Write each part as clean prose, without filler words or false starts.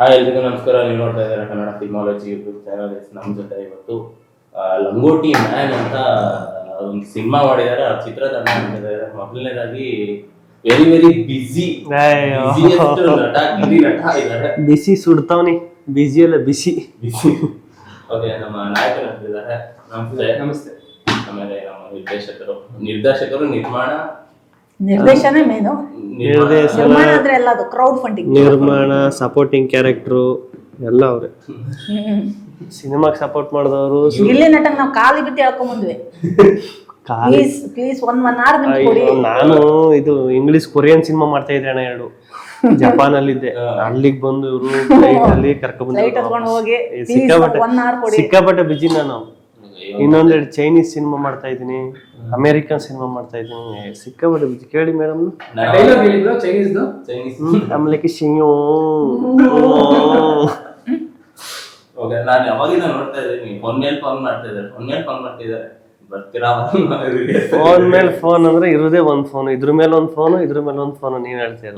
Hi ಎಲ್ರಿಗೂ ನಮಸ್ಕಾರ. ನೀವು ನೋಡ್ತಾ ಇದ್ದಾರೆ ಕನ್ನಡ ಫಿಲ್ಮಾಲಜಿ ಯೂಟ್ಯೂಬ್ ಚಾನಲ್. ನಮ್ಮ ಜೊತೆ ಇವತ್ತು ಲಂಗೋಟಿ ಮ್ಯಾನ್ ಅಂತ ಒಂದು ಸಿನಿಮಾ ಮಾಡಿದ್ದಾರೆ. ಆ ಚಿತ್ರತಂಡ ಮಾಡಿದ್ದಾರೆ. ಮೊದಲನೇದಾಗಿ ವೆರಿ ವೆರಿ ಬಿಸಿ ನಟ ಇದ್ದಾರೆ. ಬಿಸಿ ಸುಡ್ತಾವನಿ, ಬಿಸಿ ಅಲ್ಲ ಬಿಸಿ ಬಿಸಿ. ಓಕೆ, ನಮ್ಮ ನಾಯಕರಿದ್ದಾರೆ. ನಮಸ್ತೆ. ಆಮೇಲೆ ನಮ್ಮ ನಿರ್ದೇಶಕರು ನಿರ್ದೇಶನ ಮೇನು, ನಿರ್ಮಾಣ ಅಂದ್ರೆ ಎಲ್ಲ ಅದು ಕ್ರೌಡ್ ಫಂಡಿಂಗ್, ನಿರ್ಮಾಣ, ಸಪೋರ್ಟಿಂಗ್ ಕ್ಯಾರೆಕ್ಟರ್ ಎಲ್ಲ ಅವ್ರೆ. ಸಿನಿಮಾಗೆ ಸಪೋರ್ಟ್ ಮಾಡಿದವರು. ಗಿಲ್ಲಿ ನಟಂಗ್ ನಾವು ಕಾಲಿ ಬಿಟ್ಟು ಹೇಳ್ಕೊಂಡ್ ಬಂದ್ವಿ. ಪ್ಲೀಸ್ 1 hour ನಿಮ್ಗೆ ಕೊಡಿ. ನಾನು ಇದು ಇಂಗ್ಲಿಷ್ ಕೊರಿಯನ್ ಸಿನಿಮಾ ಮಾಡ್ತಾ ಇದ್ದೆ ಅಣ್ಣ, 2 ಜಪಾನ್ ಅಲ್ಲಿ ಇದ್ದೆ. ಅಲ್ಲಿಗೆ ಬಂದು ಇವರು ಫ್ಲೈಟ್ ಅಲ್ಲಿ ಕರ್ಕೊಂಡ್ ಹೋಗಿ ಸಿಕ್ಕಾಪಟ್ಟೆ ಬಿಜಿ. ನಾನು ಇನ್ನೊಂದೆರಡು ಚೈನೀಸ್ ಸಿನಿಮಾ ಮಾಡ್ತಾ ಇದ್ದೀನಿ, ಅಮೆರಿಕನ್ ಸಿನಿಮಾ ಮಾಡ್ತಾ ಇದ್ದೀನಿ. ಸಿಕ್ಕಾಪಟ್ಟೆ ಬಿಜಿ. ಕೇಳಿ ಮೇಡಮ್, ಆಮೇಲೆ ಶಿಂಗೋ. ನಾನು ಯಾವಾಗಿಂದ ನೋಡ್ತಾ ಇದ್ದೀನಿ. ಫೋನ್ ಮಾಡ್ತಿದ್ದಾರೆ ಬರ್ತೀರಾ? ಫೋನ್ ಮೇಲೆ ಫೋನ್ ಅಂದ್ರೆ ಇರೋದೇ ಒಂದ್ ಫೋನ್, ಇದ್ರ ಮೇಲೆ ಒಂದ್ ಫೋನ್, ಇದ್ರ ಮೇಲೆ ಒಂದ್ ಫೋನ್. ನೀವ್ ಹೇಳ್ತೀರ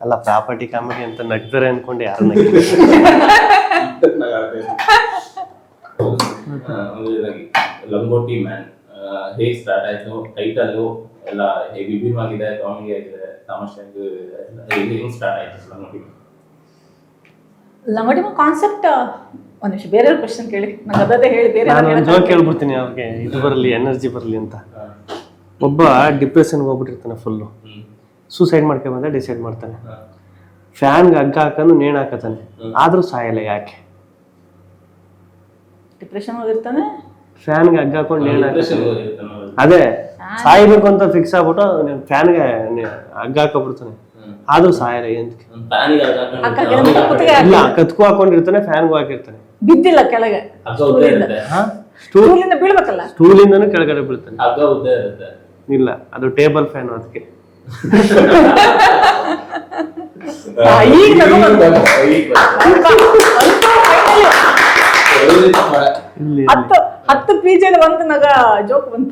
ಅಲ್ಲ, ಪ್ರಾಪರ್ಟಿ ಕಾಮಿಡಿ ಅಂತ ನಗ್ತಾರೆ ಅನ್ಕೊಂಡು ಯಾರನ್ನ ಲಂಗೋಟಿ ಮ್ಯಾನ್ ಹೇಗೆ ಸ್ಟಾರ್ಟ್ ಆಯ್ತು? ಟೈಟಲ್ ಎಲ್ಲ ಹೇಗೆ ವಿಭಿನ್ನವಾಗಿದೆ, ಕಾಮಿಡಿ ಆಗಿದೆ, ತಮಾಷೆ ಹೇಗೆ ಸ್ಟಾರ್ಟ್ ಆಯ್ತು ಲಂಗೋಟಿ ಕಾನ್ಸೆಪ್ಟ್? ಒಂದ್ ನಿಮಿಷ, ಬೇರೆ ಕ್ವಶನ್ ಕೇಳಿ, ನಂಗೆ ಅದೇ ಹೇಳಿ. ಬೇರೆ ಜೋಕ್ ಕೇಳ್ಬಿಡ್ತೀನಿ ಅವ್ರಿಗೆ, ಇದು ಬರಲಿ, ಎನರ್ಜಿ ಬರಲಿ ಅಂತ. ಒಬ್ಬ ಡಿಪ್ರೆಷನ್ಗೆ ಹೋಗ್ಬಿಟ್ಟಿರ್ತಾನೆ, ಫುಲ್ಲು ಸೂಸೈಡ್ ಮಾಡ್ಕೊಂಬಂದ ಡಿಸೈಡ್ ಮಾಡ್ತಾನೆ. ಫ್ಯಾನ್ಗೆ ಹಗ್ಗ ಹಾಕೊಂಡು ನೇಣು ಹಾಕತಾನೆ, ಆದ್ರೂ ಸಾಯಲ್ಲ. ಯಾಕೆ? ಡಿಪ್ರೆಷನ್ ಹೋಗಿರ್ತಾನೆ, ಫ್ಯಾನ್ಗೆ ಹಗ್ಗ ಹಾಕೊಂಡು ನೇಣು ಹಾಕ್ತಾನೆ. ಅದೇ ಸಾಯ್ಬೇಕು ಅಂತ ಫಿಕ್ಸ್ ಆಗ್ಬಿಟ್ಟು ಫ್ಯಾನ್ಗೆ ಹಗ್ಗ ಹಾಕೋಬಿಡ್ತಾನೆ, ಆದ್ರೂ ಸಾಯಲ್ಲ. ಇಲ್ಲ, ಕತ್ಕು ಹಾಕೊಂಡಿರ್ತಾನೆ, ಫ್ಯಾನ್ಗೂ ಹಾಕಿರ್ತಾನೆ, ಬಿದ್ದಿಲ್ಲ ಕೆಳಗೆ, ಸ್ಟೂಲಿಂದ ಬೀಳ್ಬೇಕಲ್ಲ, ಸ್ಟೂಲಿಂದನೂ ಕೆಳಗಡೆ ಬೀಳ್ತಾನೆ. ಇಲ್ಲ, ಅದು ಟೇಬಲ್ ಫ್ಯಾನ್, ಅದಕ್ಕೆ. ಹತ್ತು ಪಿಜಿಯಲ್ಲಿ ಒಂದು ನಗ ಜೋಕ್ ಬಂತ.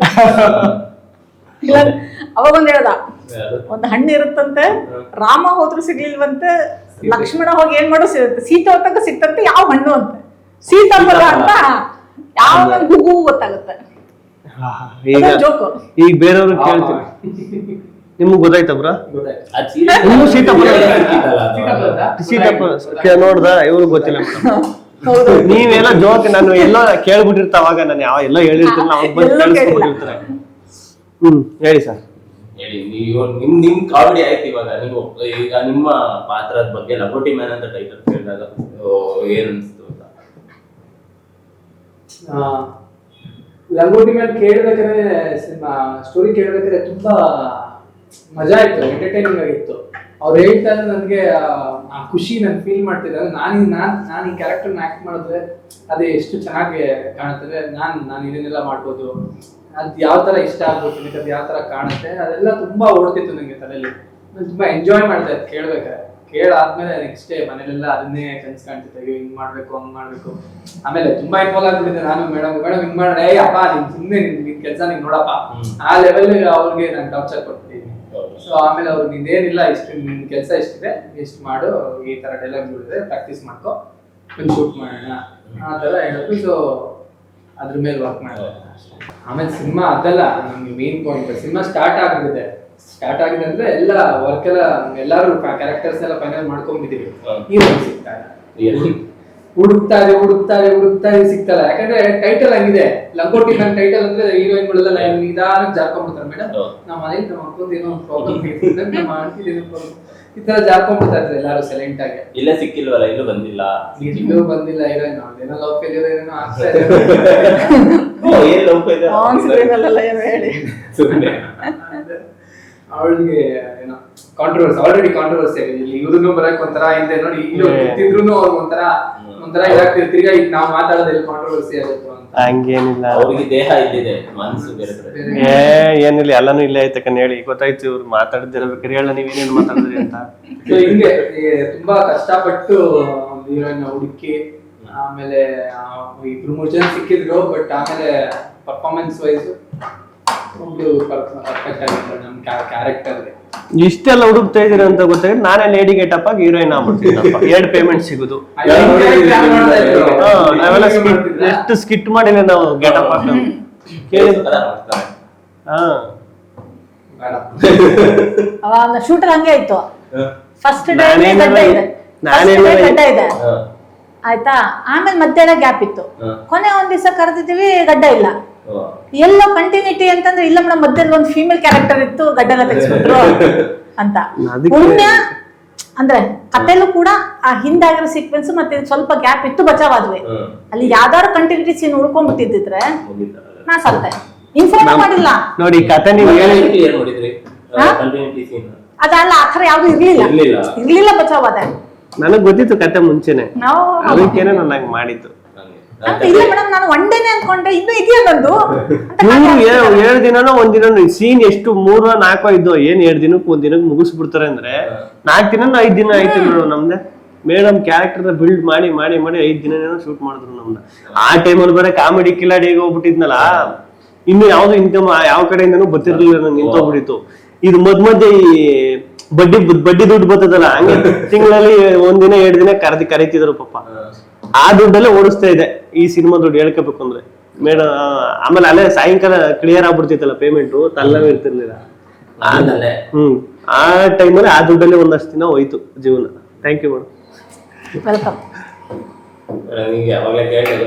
ಅವಾಗ ಒಂದ್ ಹೇಳ್ದ, ಒಂದು ಹಣ್ಣು ಇರುತ್ತಂತೆ, ರಾಮ ಹೋದ್ರು ಸಿಗ್ಲಿಲ್ವಂತೆ, ಲಕ್ಷ್ಮಣ ಹೋಗಿ ಏನ್ ಮಾಡೋ ಸೀತಾ ಹೊತ್ತಂಗ ಸಿಕ್ತಂತೆ, ಯಾವ ಹಣ್ಣು ಅಂತ. ಸೀತಾಫಲ ಅಂತ ಯಾವ ಗುಗು ಗೊತ್ತಾಗುತ್ತೆ. ಜೋಕು ಈಗ ಬೇರೆಯವ್ರಿಗೆ ಕೇಳ್ತೀವಿ, ನಿಮ್ಗೆ ಗೊತ್ತಾಯ್ತ ಬ್ರಾ? ಸೀತಾಫಲ ನೋಡ್ದ, ಇವ್ರಿಗೆ ಗೊತ್ತಿಲ್ಲ. ನೀವೆಲ್ಲ ಜೋಕ್ ನಾನು ಎಲ್ಲೋ ಕೇಳ್ಬಿಟ್ಟಿರ್ತಾವಾಗ, ನಾನು ಎಲ್ಲೋ ಹೇಳಿರ್ತೀನಿ, ಅವಾಗ ಬಂದು ಕೇಳಿಸ್ಬಿಟ್ಟಿರ್ತಾರೆ. ಹೇಳಿ ಸರ್. ಹೇಳಿ, ನಿಮ್ ಕಾಮಿಡಿ ಆಯ್ತು. ಇವಾಗ ನೀವು ಈಗ ನಿಮ್ಮ ಪಾತ್ರದ ಬಗ್ಗೆ ಲಂಗೋಟಿ ಮ್ಯಾನ್ ಅಂತ ಟೈಟಲ್ ಕೇಳಿದಾಗ ಏನ್ ಅನ್ಸ್ತು ಅಂತ? ಲಂಗೋಟಿ ಮ್ಯಾನ್ ಕೇಳ್ಬೇಕಾದ್ರೆ, ಸ್ಟೋರಿ ಕೇಳ್ಬೇಕಾದ್ರೆ ತುಂಬಾ ಮಜಾ ಇತ್ತು, ಎಂಟರ್ಟೈನಿಂಗ್ ಆಗಿತ್ತು. ಅವ್ರು ಹೇಳ್ತಾ ಇದ್ರೆ ನನಗೆ ಆ ಖುಷಿ ನಾನು ಫೀಲ್ ಮಾಡ್ತಿದ್ದೆ. ನಾನು ಈ ಕ್ಯಾರೆಕ್ಟರ್ನ ಆಕ್ಟ್ ಮಾಡಿದ್ರೆ ಅದೇ ಎಷ್ಟು ಚೆನ್ನಾಗಿ ಕಾಣುತ್ತದೆ, ನಾನು ಇದನ್ನೆಲ್ಲ ಮಾಡ್ಬೋದು, ಅದು ಯಾವ ತರ ಇಷ್ಟ ಆಗ್ಬೋದು, ಅದು ಯಾವ ತರ ಕಾಣುತ್ತೆ, ಅದೆಲ್ಲ ತುಂಬಾ ಓಡ್ತಿತ್ತು ನನಗೆ ತಲೆಯಲ್ಲಿ. ನಾನು ತುಂಬಾ ಎಂಜಾಯ್ ಮಾಡ್ತಾ ಇದ್ದೆ ಕೇಳ್ಬೇಕಾದ್ರೆ. ಕೇಳಾದ್ಮೇಲೆ ನೆಕ್ಸ್ಟ್ ಡೇ ಮನೇಲೆಲ್ಲ ಅದನ್ನೇ ಕನ್ಸ್ ಕಾಣ್ತಿದ್ದೆ, ಅಯ್ಯೋ ಹಿಂಗ್ ಮಾಡ್ಬೇಕು, ಹಂಗ್ ಮಾಡ್ಬೇಕು. ಆಮೇಲೆ ತುಂಬಾ ಇನ್ವಾಲ್ವ್ ಆಗ್ಬಿಟ್ಟಿದ್ದೆ ನಾನು. ಮೇಡಮ್ ಹಿಂಗ್ ಮಾಡ, ಅಪ್ಪ ನಿನ್ ಸುಮ್ಮನೆ ನಿನ್ ಕೆಲಸ ನಿನ್ ನೋಡಪ್ಪ, ಆ ಲೆವೆಲ್ ಅವ್ರಿಗೆ ನಾನು ಟಾರ್ಚರ್ ಕೊಡ್ತಿದ್ದೀನಿ. ಸೊ ಆಮೇಲೆ ಅವ್ರು ನಿಂದೇನಿಲ್ಲ, ಇಷ್ಟು ನಿನ್ ಕೆಲಸ ಎಷ್ಟಿದೆ ಇಷ್ಟು ಮಾಡು, ಈ ತರ ಡೈಲಾಗ್ ಬಿಡಿದ್ರೆ ಪ್ರಾಕ್ಟೀಸ್ ಮಾಡ್ಕೊ, ಒಂದು ಶೂಟ್ ಮಾಡೋಣ, ಆ ತರ ಹೇಳಿದ್ರು. ಸೊ ಅದ್ರ ಮೇಲೆ ವರ್ಕ್ ಮಾಡಿದೆ. ಆಮೇಲೆ ಸಿನಿಮಾ ಅದಲ್ಲ ನಮ್ಗೆ ಮೇನ್ ಪಾಯಿಂಟ್. ಸಿನಿಮಾ ಸ್ಟಾರ್ಟ್ ಆಗಿದೆ ಅಂದ್ರೆ ಎಲ್ಲ ವರ್ಕ್ ಎಲ್ಲಾರು ಕ್ಯಾರೆಕ್ಟರ್ಸ್ ಎಲ್ಲ ಫೈನಲ್ ಮಾಡ್ಕೊಂಡ್ಬಿಟ್ಟಿದೀವಿ. ಹೀರೋಯಿನ್ ಹುಡುಕ್ತಾರೆ ಸಿಗ್ತಲ್ಲ. ಯಾಕಂದ್ರೆ ಟೈಟಲ್ ಹಂಗಿದೆ, ಲಂಗೋಟಿ ಮ್ಯಾನ್ ಟೈಟಲ್ ಅಂದ್ರೆ ಹೀರೋಯಿನ್ಗಳೆಲ್ಲ ನಿಧಾನಕ್ಕೆ ಜಾರ್ಕೊಂಡ್ಬಿಡ್ತಾರೆ. ಮೇಡಮ್ ನಮ್ಮ ಮನೇಲಿ ನಮ್ಮ ಅಕ್ಕಂದು ಏನೋ ಪ್ರಾಬ್ಲಮ್ ನಮ್ಮ ಆಂಟಿ ಈ ತರ ಜಾರ್ಕೊಂಡ್ಬಿಡ್ತಾ ಇರ್ತಾರೆ ಎಲ್ಲಾರು ಸೈಲೆಂಟ್ ಆಗಿ. ಇಲ್ಲೇ ಸಿಕ್ಕಿಲ್ವಲ್ಲ, ಇಲ್ಲೂ ಬಂದಿಲ್ಲ ಹೀರೋಯಿನ್, ಏನೋ ಲವ್ ಫೇಲ್ಯೂರ್ ಏನೋ ಆಗ್ತಾ ಇದೆ. ಅವಳಿಗೆ ಏನೋ ಕಾಂಟ್ರವರ್ಸಿ, ಆಲ್ರೆಡಿ ಕಾಂಟ್ರವರ್ಸಿ ಆಗಿದೆ. ಇಲ್ಲಿ ಇವ್ರನ್ನು ಬರಕ್ ಒಂಥರ ಹಿಂದೆ ನೋಡಿ, ಇಲ್ಲೂ ಗೊತ್ತಿದ್ರು ಅವ್ರು ಒಂಥರ ಇದಾಗ್ತಿರ್. ತಿರ್ಗಾ ಈಗ ನಾವ್ ಮಾತಾಡೋದೆಲ್ಲ ಕಾಂಟ್ರವರ್ಸಿ ಆಗುತ್ತೆ ಅಂತ. ಹಂಗೇನಿಲ್ಲ, ಅವ್ರಿಗೆ ದೇಹ ಇಲ್ಲಿದೆ, ಮನಸ್ಸು ಬೇರೆ. ಏನಿಲ್ಲ, ಎಲ್ಲಾನು ಇಲ್ಲೇ ಆಯ್ತಕ್ಕ ಹೇಳಿ. ಗೊತ್ತಾಯ್ತು ಇವ್ರು ಮಾತಾಡ್ದಿರ್ಬೇಕಾದ್ರೆ, ಹೇಳ ನೀವೇನೇನು ಮಾತಾಡಿದ್ರಿ ಅಂತ. ಹಿಂಗೆ ತುಂಬಾ ಕಷ್ಟಪಟ್ಟು ಹೀರೋಯಿನ್ ಹುಡುಕಿ, ಆಮೇಲೆ 2-3 ಜನ ಸಿಕ್ಕಿದ್ರು. ಬಟ್ ಆಮೇಲೆ ಪರ್ಫಾರ್ಮೆನ್ಸ್ ವೈಸ್ ಒಬ್ಳು ಪರ್ಫೆಕ್ಟ್ ಆಗಿರ್ತಾರೆ ನಮ್ಮ ಕ್ಯಾರೆಕ್ಟರ್ಗೆ. ಇಷ್ಟೆಲ್ಲ ಹುಡುಕ್ತಾ ಇದೀರ ಅಂತ ಗೊತ್ತಾಗಿ ನಾನೇ ಲೇಡಿ ಗೆಟಪ್ ಆಗಿ ಹೀರೋಯಿನ್ ಆಗ್ಬಿಡ್ತೀನಪ್ಪ. 2 ಪೇಮೆಂಟ್ ಸಿಗುದು. ನಾವೆಲ್ಲ ಎಷ್ಟು ಸ್ಕಿಟ್ ಮಾಡಿಲ್ಲ ನಾವು ಗೆಟಪ್ ಹಾಕೊಂಡು ಶೂಟರ್ ಹಂಗೆ ಆಯ್ತು. ಫಸ್ಟ್ ಡೇ ಗಡ್ಡ ಇದೆ ಆಯ್ತಾ, ಆಮೇಲೆ ಮಧ್ಯಾಹ್ನ ಗ್ಯಾಪ್ ಇತ್ತು. ಕೊನೆ ಒಂದ್ ದಿವಸ ಕರೆದಿದ್ದೀವಿ, ಗಡ್ಡ ಇಲ್ಲ. ಎಲ್ಲೋ ಕಂಟಿನ್ಯೂಟಿ ಅಂತಂದ್ರೆ ಇಲ್ಲ ಮೇಡಮ್, ಮಧ್ಯದಲ್ಲಿ ಒಂದು ಫೀಮೇಲ್ ಕ್ಯಾರೆಕ್ಟರ್ ಇತ್ತು, ಗಡ್ಡ ಎಲ್ಲ ತೆಗೆಸ್ಬಿಟ್ರು ಅಂತ. ಪುಣ್ಯ ಅಂದ್ರೆ ಕಥೆಲೂ ಕೂಡ ಆ ಹಿಂದಾಗಿರೋ ಸೀಕ್ವೆನ್ಸ್ ಮತ್ತೆ ಸ್ವಲ್ಪ ಗ್ಯಾಪ್ ಇತ್ತು, ಬಚಾವಾದ್ವಿ. ಅಲ್ಲಿ ಯಾವ್ದಾದ್ರು ಕಂಟಿನ್ಯೂಟಿ ಸೀನ್ ಉಳ್ಕೊಂಡ್ಬಿಟ್ಟಿದ್ರೆ ನಾ ಸತ್ತೆ. ಇನ್ಫಾರ್ಮ್ ಮಾಡಿಲ್ಲ ನೋಡಿ ಕತೆ ನೀವು ಅದಲ್ಲ, ಆತರ ಯಾವ್ದು ಇರ್ಲಿಲ್ಲ ಬಚಾವಾದ. ನನಗ್ ಗೊತ್ತಿತ್ತು ಕತೆ ಮುಂಚೆನೆ, ಅದಕ್ಕೇನೆ ನಾನು ಹಂಗ್ ಮಾಡಿದ್ದು. ಇಲ್ಲ ಮೇಡಮ್, ನಾನು ಒನ್ ಡೇನೆ ಅನ್ಕೊಂಡೆ, ಇನ್ನು ಇದೆಯಾ ನಂದು. 7 ದಿನನೋ 1 ದಿನ ಸೀನ್ ಎಷ್ಟು 3-4 ಇದ್ದು, ಏನ್ 2 ದಿನಕ್ಕೆ 1 ದಿನಕ್ಕೆ ಮುಗಿಸ್ಬಿಡ್ತಾರೆ ಅಂದ್ರೆ 4 ದಿನ 5 ದಿನ ಆಯ್ತು ಮೇಡಮ್. ನಮ್ದೆ ಮೇಡಮ್ ಕ್ಯಾರೆಕ್ಟರ್ ಬಿಲ್ಡ್ ಮಾಡಿ 5 ದಿನ ಶೂಟ್ ಮಾಡಿದ್ರು ನಮ್ನ. ಆ ಟೈಮಲ್ಲಿ ಬರೀ ಕಾಮಿಡಿ ಕಿಲಾಡಿಗೆ ಹೋಗ್ಬಿಟ್ಟಿದ್ನಲ್ಲ, ಇನ್ನು ಯಾವ್ದು ಇನ್ಕಮ್ ಯಾವ ಕಡೆಯಿಂದನೂ ಬರ್ತಿರ್ಲಿಲ್ಲ, ನಂಗೆ ನಿಂತೋಗ್ಬಿಟ್ಟಿತ್ತು. ಇದು ಮಧ್ಯೆ ಈ ಬಡ್ಡಿ ದುಡ್ಡು ಬರ್ತದಲ್ಲ, ಹಂಗೆ ತಿಂಗಳಲ್ಲಿ 1 ದಿನ 2 ದಿನ ಕರೀತಿದ್ರು ಪಾಪ. ಆ ದುಡ್ಡಲ್ಲೇ ಓಡಿಸ್ತಾ ಇದೆ ಈ ಸಿನಿಮಾ ದುಡ್ಡು ಹೇಳ್ಕೋಬೇಕು ಅಂದ್ರೆ ಮೇಡಮ್. ಆಮೇಲೆ ಅಲ್ಲೇ ಸಾಯಂಕಾಲ ಕ್ಲಿಯರ್ ಆಗ್ಬಿಡ್ತಿತ್ತಲ್ಲ ಪೇಮೆಂಟ್, ತಲ್ಲವೇ ಇರ್ತಿರ್ಲಿಲ್ಲ. ಆ ಟೈಮಲ್ಲಿ ಆ ದುಡ್ಡಲ್ಲೇ ಒಂದಷ್ಟು ದಿನ ಹೋಯ್ತು ಜೀವನ. Thank you madam. ವೆಲ್ಕಮ್.